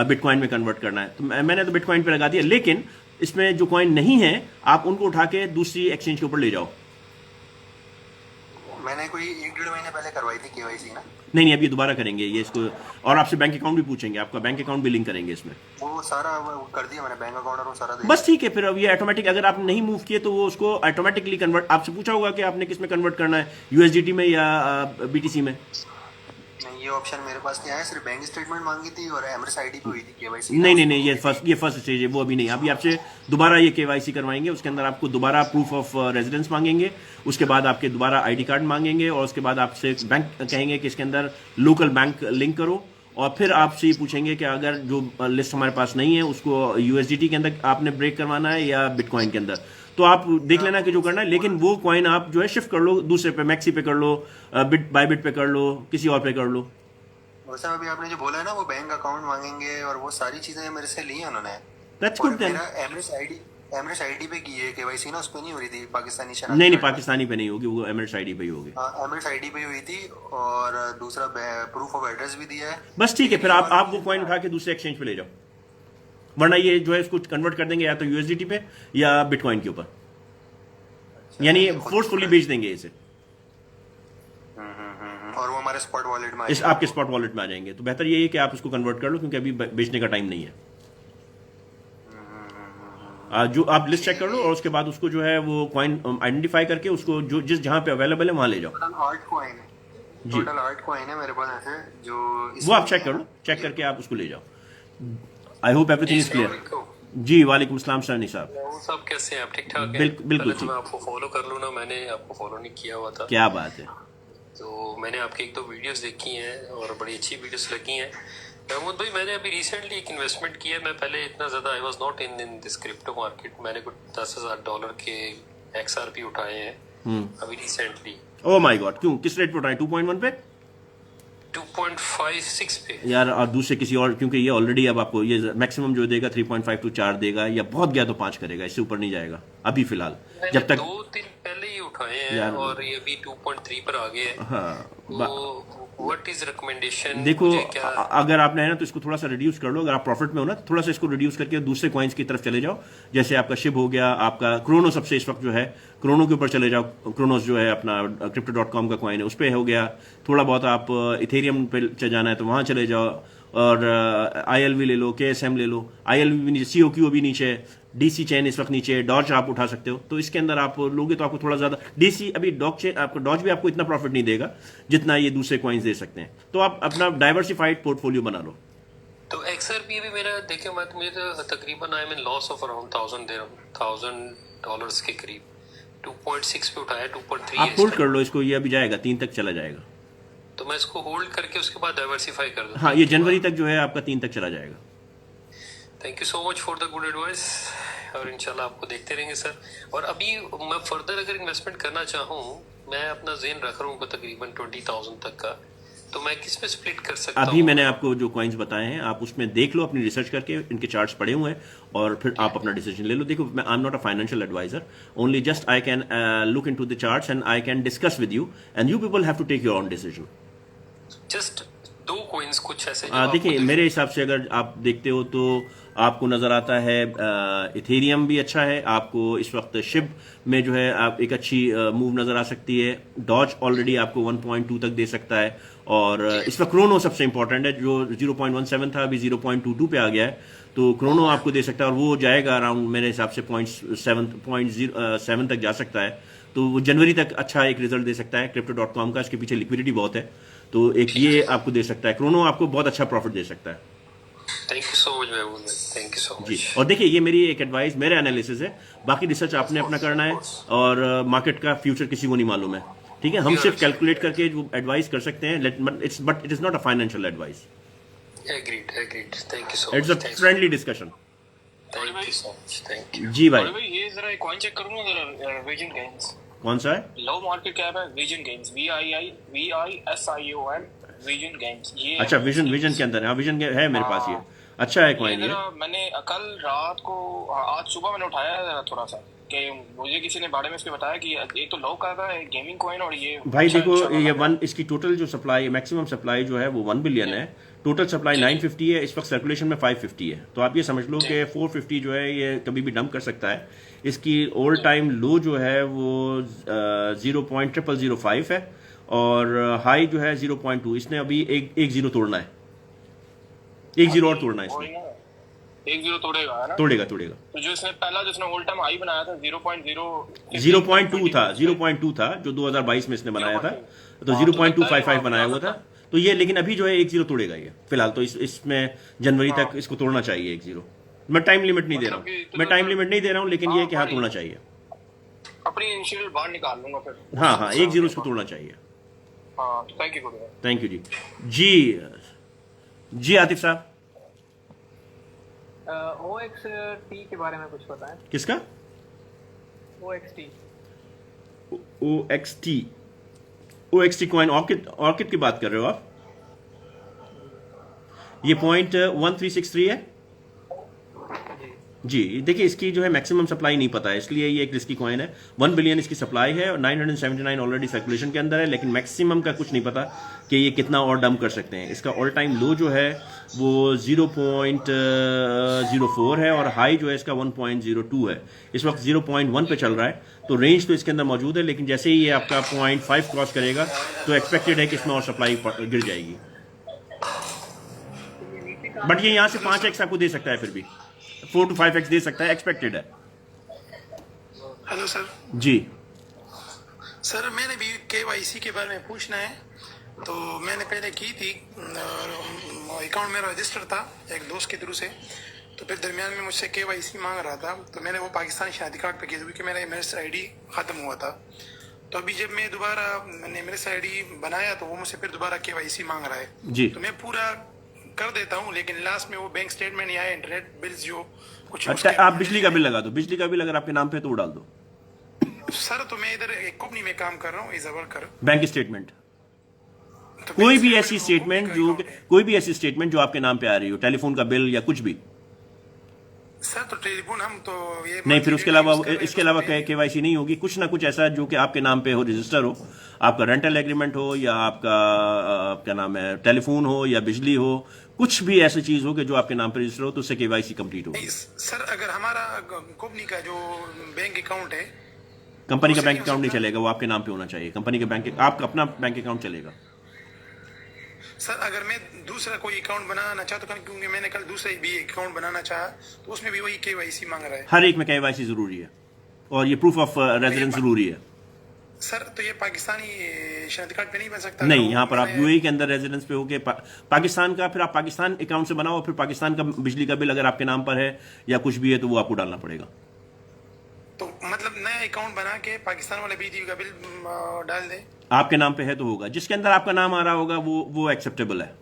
बिटकॉइन में कन्वर्ट करना है। तो मैंने तो बिटकॉइन पे लगा दिया, लेकिन इसमें जो कॉइन नहीं है आप उनको उठा के दूसरी एक्सचेंज के ऊपर ले जाओ। मैंने कोई 1-1.5 महीने पहले करवाई थी KYC ना। नहीं, अभी दोबारा करेंगे ये इसको, और आपसे बैंक अकाउंट भी पूछेंगे, आपका बैंक अकाउंट भी लिंक करेंगे इसमें। वो सारा कर दिया मैंने, बैंक अकाउंट और वो सारा बस ठीक है। फिर अब ये ऑटोमेटिक, अगर आप नहीं मूव किए तो वो उसको ऑटोमेटिकली कन्वर्ट, आपसे पूछा होगा कि आपने किस में कन्वर्ट करना है, USDT में या BTC में। नहीं, ये ऑप्शन मेरे पास नहीं आया, सिर्फ बैंक स्टेटमेंट मांगी थी और एमरेस आईडी पे हुई थी KYC। नहीं, ये फर्स्ट स्टेज है, वो अभी नहीं। अभी आपसे दोबारा ये KYC करवाएंगे, उसके अंदर आपको दोबारा प्रूफ ऑफ रेजिडेंस मांगेंगे, उसके बाद आपके दोबारा ID कार्ड मांगेंगे, और उसके बाद आपसे बैंक कहेंगे कि इसके अंदर लोकल बैंक लिंक करो, और फिर आपसे ये पूछेंगे कि अगर जो लिस्ट हमारे पास नहीं है उसको USDT के अंदर आपने ब्रेक करवाना है या बिटकॉइन के अंदर। तो आप देख लेना कि जो करना है, लेकिन वो कॉइन आप जो है शिफ्ट कर लो दूसरे पे, मैक्सी पे कर लो, बायबिट पे कर लो, किसी और पे कर लो। वैसे अभी आपने जो बोला है ना, वो बैंक अकाउंट मांगेंगे और वो सारी चीजें मेरे से ली है उन्होंने। That's good then. मेरा एमरेस आईडी पे की है KYC ना, उस पे नहीं हो रही थी पाकिस्तानी शनाख्त। नहीं, पाकिस्तानी पे नहीं होगी, वो एमरेस आईडी पे ही होगी। एमरेस आईडी पे हुई थी, और दूसरा प्रूफ ऑफ एड्रेस भी दिया है। बस ठीक है, फिर आप वो कॉइन उठा के दूसरे एक्सचेंज पे ले जाओ, वरना ये जो है इसको कन्वर्ट कर देंगे या तो USDT पे या बिटकॉइन के ऊपर, यानी फोर्सफुली बेच देंगे इसे, और वो हमारे स्पॉट वॉलेट में इस आपके स्पॉट वॉलेट में आ जाएंगे। तो बेहतर यही है कि आप उसको कन्वर्ट कर लो, क्योंकि अभी बेचने का टाइम नहीं है। जो आप लिस्ट चेक कर लो, और उसके बाद उसको जो है वो कॉइन आइडेंटिफाई करके उसको जो जिस जहां पे अवेलेबल है वहां ले जाओ। टोटल 8 कॉइन है मेरे पास ऐसे, जो वो आप चेक कर लो, चेक करके आप उसको ले जाओ। I hope everything is clear. जी वालेकुम अस्सलाम सर साहब। सब कैसे हैं आप? ठीक ठाक हैं? बिल्कुल तो मैं आपको फॉलो कर लूँ ना, मैंने आपको फॉलो नहीं किया हुआ था। क्या बात है। तो मैंने आपकी 1-2 वीडियोस देखी हैं और बड़ी अच्छी वीडियोस लगी हैं। महमूद भाई, मैंने अभी रिसेंटली एक इन्वेस्टमेंट किया है। मैं पहले इतना ज़्यादा I was not in this crypto market. मैंने कुछ $10,000 के XRP उठाए हैं अभी रिसेंटली। ओह माय गॉड, क्यों, किस रेट पे उठाए? 2.1 पे, 2.56 पे यार। और दूसरे किसी और, क्योंकि ये ऑलरेडी अब आपको ये मैक्सिमम जो देगा 3.5 to 4 देगा, या बहुत गया तो 5 करेगा, इससे ऊपर नहीं जाएगा अभी फिलहाल, जब तक 2-3 पहले ही उठाए हैं और ये अभी 2.3 पर आ गए हैं। हाँ, व्हाट इज रिकमेंडेशन? देखो, अगर आपने है ना तो इसको थोड़ा सा रिड्यूस कर लो। अगर आप प्रॉफिट में हो ना तो थोड़ा सा इसको रिड्यूस करके दूसरे कॉइन्स की तरफ चले जाओ। जैसे आपका शिब हो गया, आपका क्रोनो सबसे इस वक्त जो है, क्रोनो के ऊपर चले जाओ। क्रोनोस जो है अपना crypto.com का कॉइन है, उस पर हो गया। थोड़ा बहुत आप इथेरियम पे जाना है तो वहां चले जाओ, और ILV ले लो, KSM ले लो। ILV भी नीचे, COQ भी नीचे है, डीसी चेन इस वक्त नीचे, डॉज आप उठा सकते हो, तो इसके अंदर आप लोगे तो आपको थोड़ा ज्यादा डीसी, अभी डॉग चेन आपको, डॉज भी आपको इतना प्रॉफिट नहीं देगा जितना ये दूसरे कॉइन्स दे सकते हैं, तो आप अपना डाइवर्सिफाइड पोर्टफोलियो बना लो। तो XRP भी मेरा देखिए, मुझे तो तकरीबन I mean loss of around $1,000 के करीब, 2.6 पे उठाया, 2.3 आप होल्ड कर लो इसको, ये अभी जाएगा 3 तक चला जाएगा। तो मैं इसको होल्ड करके उसके बाद डाइवर्सिफाई कर दूं। हाँ, ये जनवरी तक जो है आपका 3 तक चला जाएगा। Thank you so much for the good advice, और इंशाल्लाह आपको देखते रहेंगे सर। और अभी मैं फर्दर अगर इन्वेस्टमेंट करना चाहूँ, मैं अपना जेन रख रहा हूँ तकरीबन 20,000 तक का, तो मैं किस में स्प्लिट कर सकता हूँ? अभी मैंने आपको जो कॉइन्स बताए हैं आप उसमें देख लो, अपनी रिसर्च करके, इनके चार्ट्स पड़े हुए हैं, और फिर आप अपना डिसीजन ले लो। देखो, I am not a financial adviser, only just I can look into the charts and I can discuss with you, and you people have to take your own decision. Just 2 coins कुछ ऐसे देखिए, मेरे हिसाब से अगर आप देखते हो तो आपको नजर आता है इथेरियम भी अच्छा है, आपको इस वक्त शिप में जो है आप एक अच्छी मूव नजर आ सकती है, डॉज ऑलरेडी आपको 1.2 तक दे सकता है, और इस वक्त क्रोनो सबसे इंपॉर्टेंट है जो 0.17 था, अभी 0.22 पे आ गया है, तो क्रोनो आपको दे सकता है, और वो जाएगा अराउंड मेरे हिसाब से 0.7 तक जा सकता है, तो वो जनवरी तक अच्छा एक रिजल्ट दे सकता है Crypto.com का, इसके पीछे लिक्विडिटी बहुत है, तो एक ये आपको दे सकता है, क्रोनो आपको बहुत अच्छा प्रॉफिट दे सकता है। Thank you so much Mahmood भाई, thank you so much ji, और देखिए ये मेरी एक एडवाइस, मेरा एनालिसिस है, बाकी रिसर्च आपने अपना करना है, और मार्केट का फ्यूचर किसी को नहीं मालूम है, ठीक है, हम सिर्फ कैलकुलेट करके जो एडवाइस कर सकते हैं, but it is not a financial advice, agreed, thank you so it's much, a friendly discussion. Thank you so much, thank you जी भाई, भाई ये जरा कॉइन चेक करो ना जरा, विजन गेम्स कौन सा है? लो मार्केट कैप है, vision games, VISION, vision games, ये अच्छा, विजन के अंदर है, हाँ, विजन है मेरे पास, ये अच्छा है कॉइन, ये मैंने कल रात को, आज सुबह मैंने उठाया जरा थोड़ा सा, कि मुझे किसी ने बारे में इसके बताया कि एक तो लो कर रहा है गेमिंग कॉइन, और ये भाई अच्छा देखो, चल ये रहा है। इसकी टोटल जो सप्लाई, मैक्सिमम सप्लाई जो है वो 1 बिलियन है, टोटल सप्लाई 950 है, इस वक्त सर्कुलेशन में 550 है, तो आप ये समझ लो कि 450 जो है ये कभी भी डंप कर सकता है। इसकी ऑल टाइम लो जो है वो 0.0005 है, और हाई जो है 0.2, इसने अभी एक जीरो तोड़ना है, एक जीरो और तोड़ना है इसने, 1-0 तोड़ेगा, है ना? तोड़ेगा। तो जो इसने पहला, जो इसने ऑल टाइम हाई बनाया था 0.0 0.2 था जो 2022 में इसने बनाया था, तो 0.255 बनाया हुआ था, तो ये लेकिन अभी जो है 1-0 तोड़ेगा ये फिलहाल, तो इसमें जनवरी तक इसको तोड़ना चाहिए 1-0। मैं टाइम लिमिट नहीं दे रहा हूँ, लेकिन ये कि हाँ तोड़ना चाहिए, अपनी इनिशियल बाहर निकाल लूंगा फिर। हाँ 1-0 इसको तोड़ना चाहिए। हाँ, थैंक यू, थैंक यू जी आतिफ साहब, OXT के बारे में कुछ बताएं। किसका? OXT कॉइन, ऑर्किड की बात कर रहे हो आप? ये पॉइंट 1363 है जी। देखिए, इसकी जो है मैक्सिमम सप्लाई नहीं पता है, इसलिए ये एक रिस्की कॉइन है। 1 बिलियन इसकी सप्लाई है और 979 ऑलरेडी सर्कुलेशन के अंदर है, लेकिन मैक्सिमम का कुछ नहीं पता कि ये कितना और डंप कर सकते हैं। इसका ऑल टाइम लो जो है वो 0.04 है और हाई जो है इसका 1.02 है। इस वक्त 0.1 पे चल रहा है, तो रेंज तो इसके अंदर मौजूद है, लेकिन जैसे ही ये आपका 0.5 क्रॉस करेगा तो एक्सपेक्टेड है कि इसमें और सप्लाई गिर जाएगी। बट ये यहाँ से 5x आपको दे सकता है, फिर भी 4 to 5x दे सकता है, एक्सपेक्टेड है। Hello sir. जी सर, मैंने भी KYC के बारे में पूछना है, तो मैंने पहले की थी, अकाउंट मेरा रजिस्टर था एक दोस्त के थ्रू से, तो फिर दरमियान में मुझसे KYC मांग रहा था, तो मैंने वो पाकिस्तानी शादी कार्ड पे की थी क्योंकि मेरा एमएस ID ख़त्म हुआ था। तो अभी जब मैं दोबारा मैंने एमएस ID बनाया तो वो मुझसे फिर दोबारा KYC मांग रहा है जी। तो मैं पूरा कर देता हूँ, लेकिन लास्ट में वो बैंक स्टेटमेंट या इंटरनेट बिल्स जो कुछ अच्छा, आप बिजली का बिल लगा दो, बिजली का बिल अगर आपके नाम पे तो वो डाल दो। सर, तो मैं इधर एक कंपनी में काम कर रहा हूँ as a worker. Bank statement, तो कोई भी बैंक ऐसी स्टेटमेंट स्टेटमेंट जो आपके नाम पे आ रही हो, टेलीफोन का बिल या कुछ भी। सर, तो टेलीफोन हम तो ये नहीं, फिर इसके अलावा KYC नहीं होगी। कुछ ना कुछ ऐसा जो कि आपके नाम पे हो, रजिस्टर हो, आपका रेंटल एग्रीमेंट हो, या आपका क्या नाम है, टेलीफोन हो या बिजली हो, कुछ भी ऐसी चीज हो कि जो आपके नाम पे रजिस्टर हो, तो उससे KYC कंप्लीट होगी। सर, अगर हमारा कंपनी का जो बैंक अकाउंट है, कंपनी का बैंक अकाउंट नहीं चलेगा, वो आपके नाम पे होना चाहिए। कंपनी का बैंक, आपका अपना बैंक अकाउंट चलेगा। सर अगर मैं दूसरा कोई अकाउंट बनाना चाहता हूँ, क्योंकि मैंने कल दूसरा भी अकाउंट बनाना चाहा, तो उसमें भी वही KYC मांग रहा है। हर एक में KYC जरूरी है और ये प्रूफ ऑफ रेजिडेंस जरूरी है। सर तो ये पाकिस्तानी शनाख्ती कार्ड पे नहीं बन सकता? नहीं, यहाँ पर आप UAE के अंदर रेजिडेंस पे होके पाकिस्तान का, फिर आप पाकिस्तान अकाउंट से बनाओ, फिर पाकिस्तान का बिजली का बिल अगर आपके नाम पर है या कुछ भी है तो वो आपको डालना पड़ेगा। तो मतलब नया अकाउंट बना के पाकिस्तान वाले बिजली का बिल डाल दे? आपके नाम पे है तो होगा, जिसके अंदर आपका नाम आ रहा होगा वो एक्सेप्टेबल है।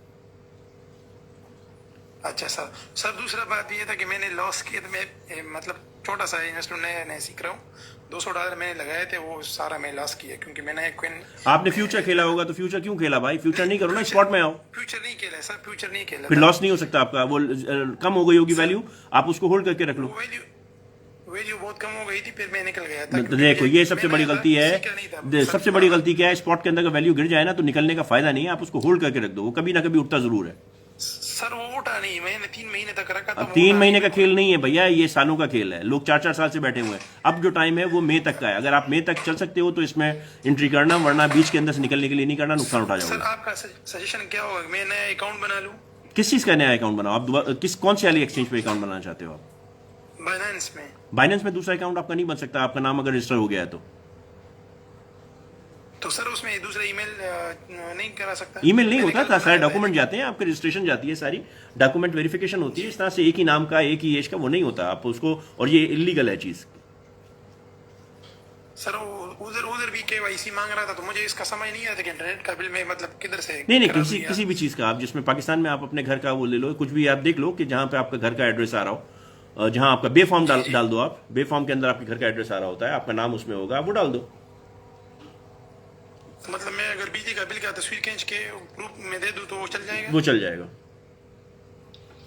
अच्छा सर। सर दूसरा बात ये था कि मैंने लॉस किया, तो मैं मतलब छोटा सा इन्वेस्टमेंट नया सीख रहा हूँ, $200 मैंने लगाए थे, वो सारा मैं लॉस किया क्योंकि मैंने आपने फ्यूचर खेला होगा। तो फ्यूचर क्यों खेला भाई? फ्यूचर नहीं करो ना, स्पॉट में आओ। फ्यूचर नहीं खेला सर, फ्यूचर नहीं खेला। फिर लॉस नहीं हो सकता आपका, वो कम हो गई होगी वैल्यू, आप उसको होल्ड करके रख लो। वैल्यू बहुत कम हो गई थी, फिर मैं निकल गया था। देखो ये सबसे बड़ी गलती है, सबसे बड़ी गलती क्या है, स्पॉट के अंदर का वैल्यू गिर जाए ना तो निकलने का फायदा नहीं है, आप उसको होल्ड करके रख दो, वो कभी ना कभी उठता जरूर है। सर वो उठा नहीं, मैंने 3 महीने तक रखा था। 3 महीने का खेल नहीं है भैया, ये सालों का खेल है। लोग 4-4 साल से बैठे हुए हैं। अब जो टाइम है वो मई तक का है। अगर आप मई तक चल सकते हो तो इसमें एंट्री करना, वरना बीच के अंदर से निकलने के लिए नहीं करना, नुकसान उठा जाओगे। सर आपका सजेशन क्या होगा? मैं नया अकाउंट बना लूं? किस चीज का नया अकाउंट बनाओ आप? कौन सी वाली एक्सचेंज पे अकाउंट बनाना चाहते हो आप? बाइनेंस में। बाइनेंस में दूसरा अकाउंट आपका नहीं बन सकता, आपका नाम अगर रजिस्टर हो गया है तो सर उसमें दूसरा ईमेल नहीं करा सकता? ईमेल नहीं होता था, सारे डॉक्यूमेंट जाते हैं, आपकी रजिस्ट्रेशन जाती है, सारी डॉक्यूमेंट वेरिफिकेशन होती है। इस तरह से एक ही नाम का, एक ही एज का वो नहीं होता आप उसको, और ये इलीगल है चीज। सर उधर भी KYC मांग रहा था, तो मुझे इसका समझ नहीं आता कि इंटरनेट का बिल में मतलब किधर से नहीं किसी भी चीज का आप, जिसमें पाकिस्तान में आप अपने घर का वो ले लो, कुछ भी आप देख लो कि जहां पे आपका घर का एड्रेस आ रहा हो, जहां आपका बे फॉर्म डाल दो आप, बे फॉर्म के अंदर आपके घर का एड्रेस आ रहा होता है, आपका नाम उसमें होगा, आप वो डाल दो। तो मतलब मैं अगर बिजली का बिल का तस्वीर खींच के ग्रुप में दे दूं तो वो चल जाएगा? वो चल जाएगा।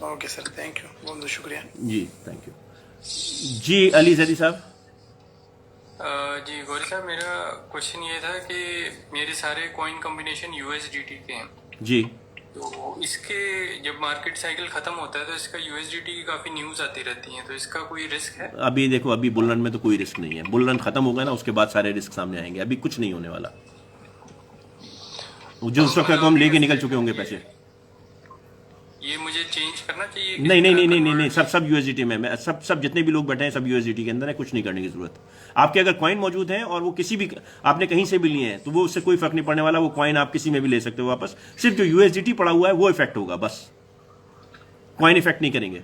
ओके सर, थैंक यू, बहुत बहुत शुक्रिया जी, थैंक यू जी। अली जैदी साहब। जी गौरी साहब, मेरा क्वेश्चन ये था कि मेरे सारे कॉइन कॉम्बिनेशन USDT के हैं जी, तो इसके जब मार्केट साइकिल खत्म होता है तो इसका USDT की काफी न्यूज आती रहती हैं, तो इसका कोई रिस्क है? अभी देखो, अभी बुल रन में तो कोई रिस्क नहीं है। बुल रन खत्म होगा ना, उसके बाद सारे रिस्क सामने आएंगे। अभी कुछ नहीं होने वाला, जो उस वक्त को हम लेके निकल चुके होंगे पैसे। ये मुझे चेंज करना चाहिए? नहीं, सब USDT में, मैं सब जितने भी लोग बैठे हैं सब USDT के अंदर है, कुछ नहीं करने की जरूरत। आपके अगर कॉइन मौजूद हैं और वो किसी भी, आपने कहीं से भी लिए हैं, तो वो उससे कोई फर्क नहीं पड़ने वाला। वो कॉइन आप किसी में भी ले सकते हो वापस, सिर्फ जो USDT पड़ा हुआ है वो इफेक्ट होगा, बस। कॉइन इफेक्ट नहीं करेंगे।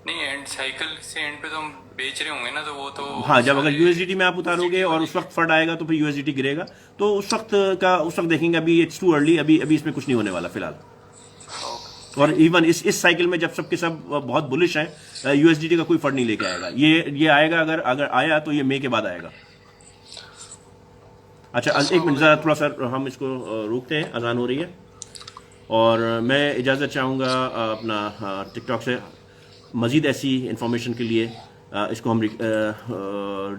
नहीं, एंड साइकिल से एंड पे तो हम बेच रहे होंगे ना, तो वो तो हाँ, जब अगर USDT में आप उतारोगे और उस वक्त फंड आएगा तो फिर USDT गिरेगा, तो उस वक्त देखेंगे। अभी इट्स टू अर्ली, अभी इसमें कुछ नहीं होने वाला फिलहाल। और इवन इस साइकिल में जब सबके सब बहुत बुलिश हैं, USDT का कोई फंड नहीं लेके आएगा। ये आएगा, अगर आया तो ये मई के बाद आएगा। अच्छा, एक मिनट जरा थोड़ा सा हम इसको रोकते हैं, अजान हो रही है। और मैं इजाज़त चाहूँगा अपना टिकटॉक से। मज़ीद ऐसी इंफॉर्मेशन के लिए इसको हम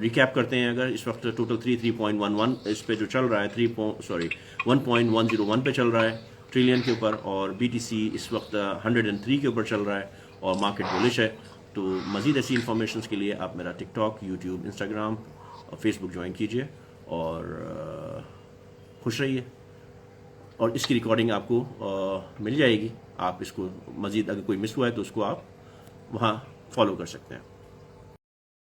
रिकैप करते हैं। अगर इस वक्त टोटल 3.11 इस पे जो चल रहा है, 1.101 पे चल रहा है ट्रिलियन के ऊपर, और BTC इस वक्त 103 के ऊपर चल रहा है और मार्केट बुलिश है। तो मज़ीद ऐसी इंफॉर्मेशन के लिए आप मेरा टिकटॉक, यूट्यूब, इंस्टाग्राम और फेसबुक ज्वाइन कीजिए और खुश रहिए। और इसकी रिकॉर्डिंग आपको मिल जाएगी। आप इसको मज़ीद अगर कोई मिस हुआ है तो उसको आप वहाँ फॉलो कर सकते हैं।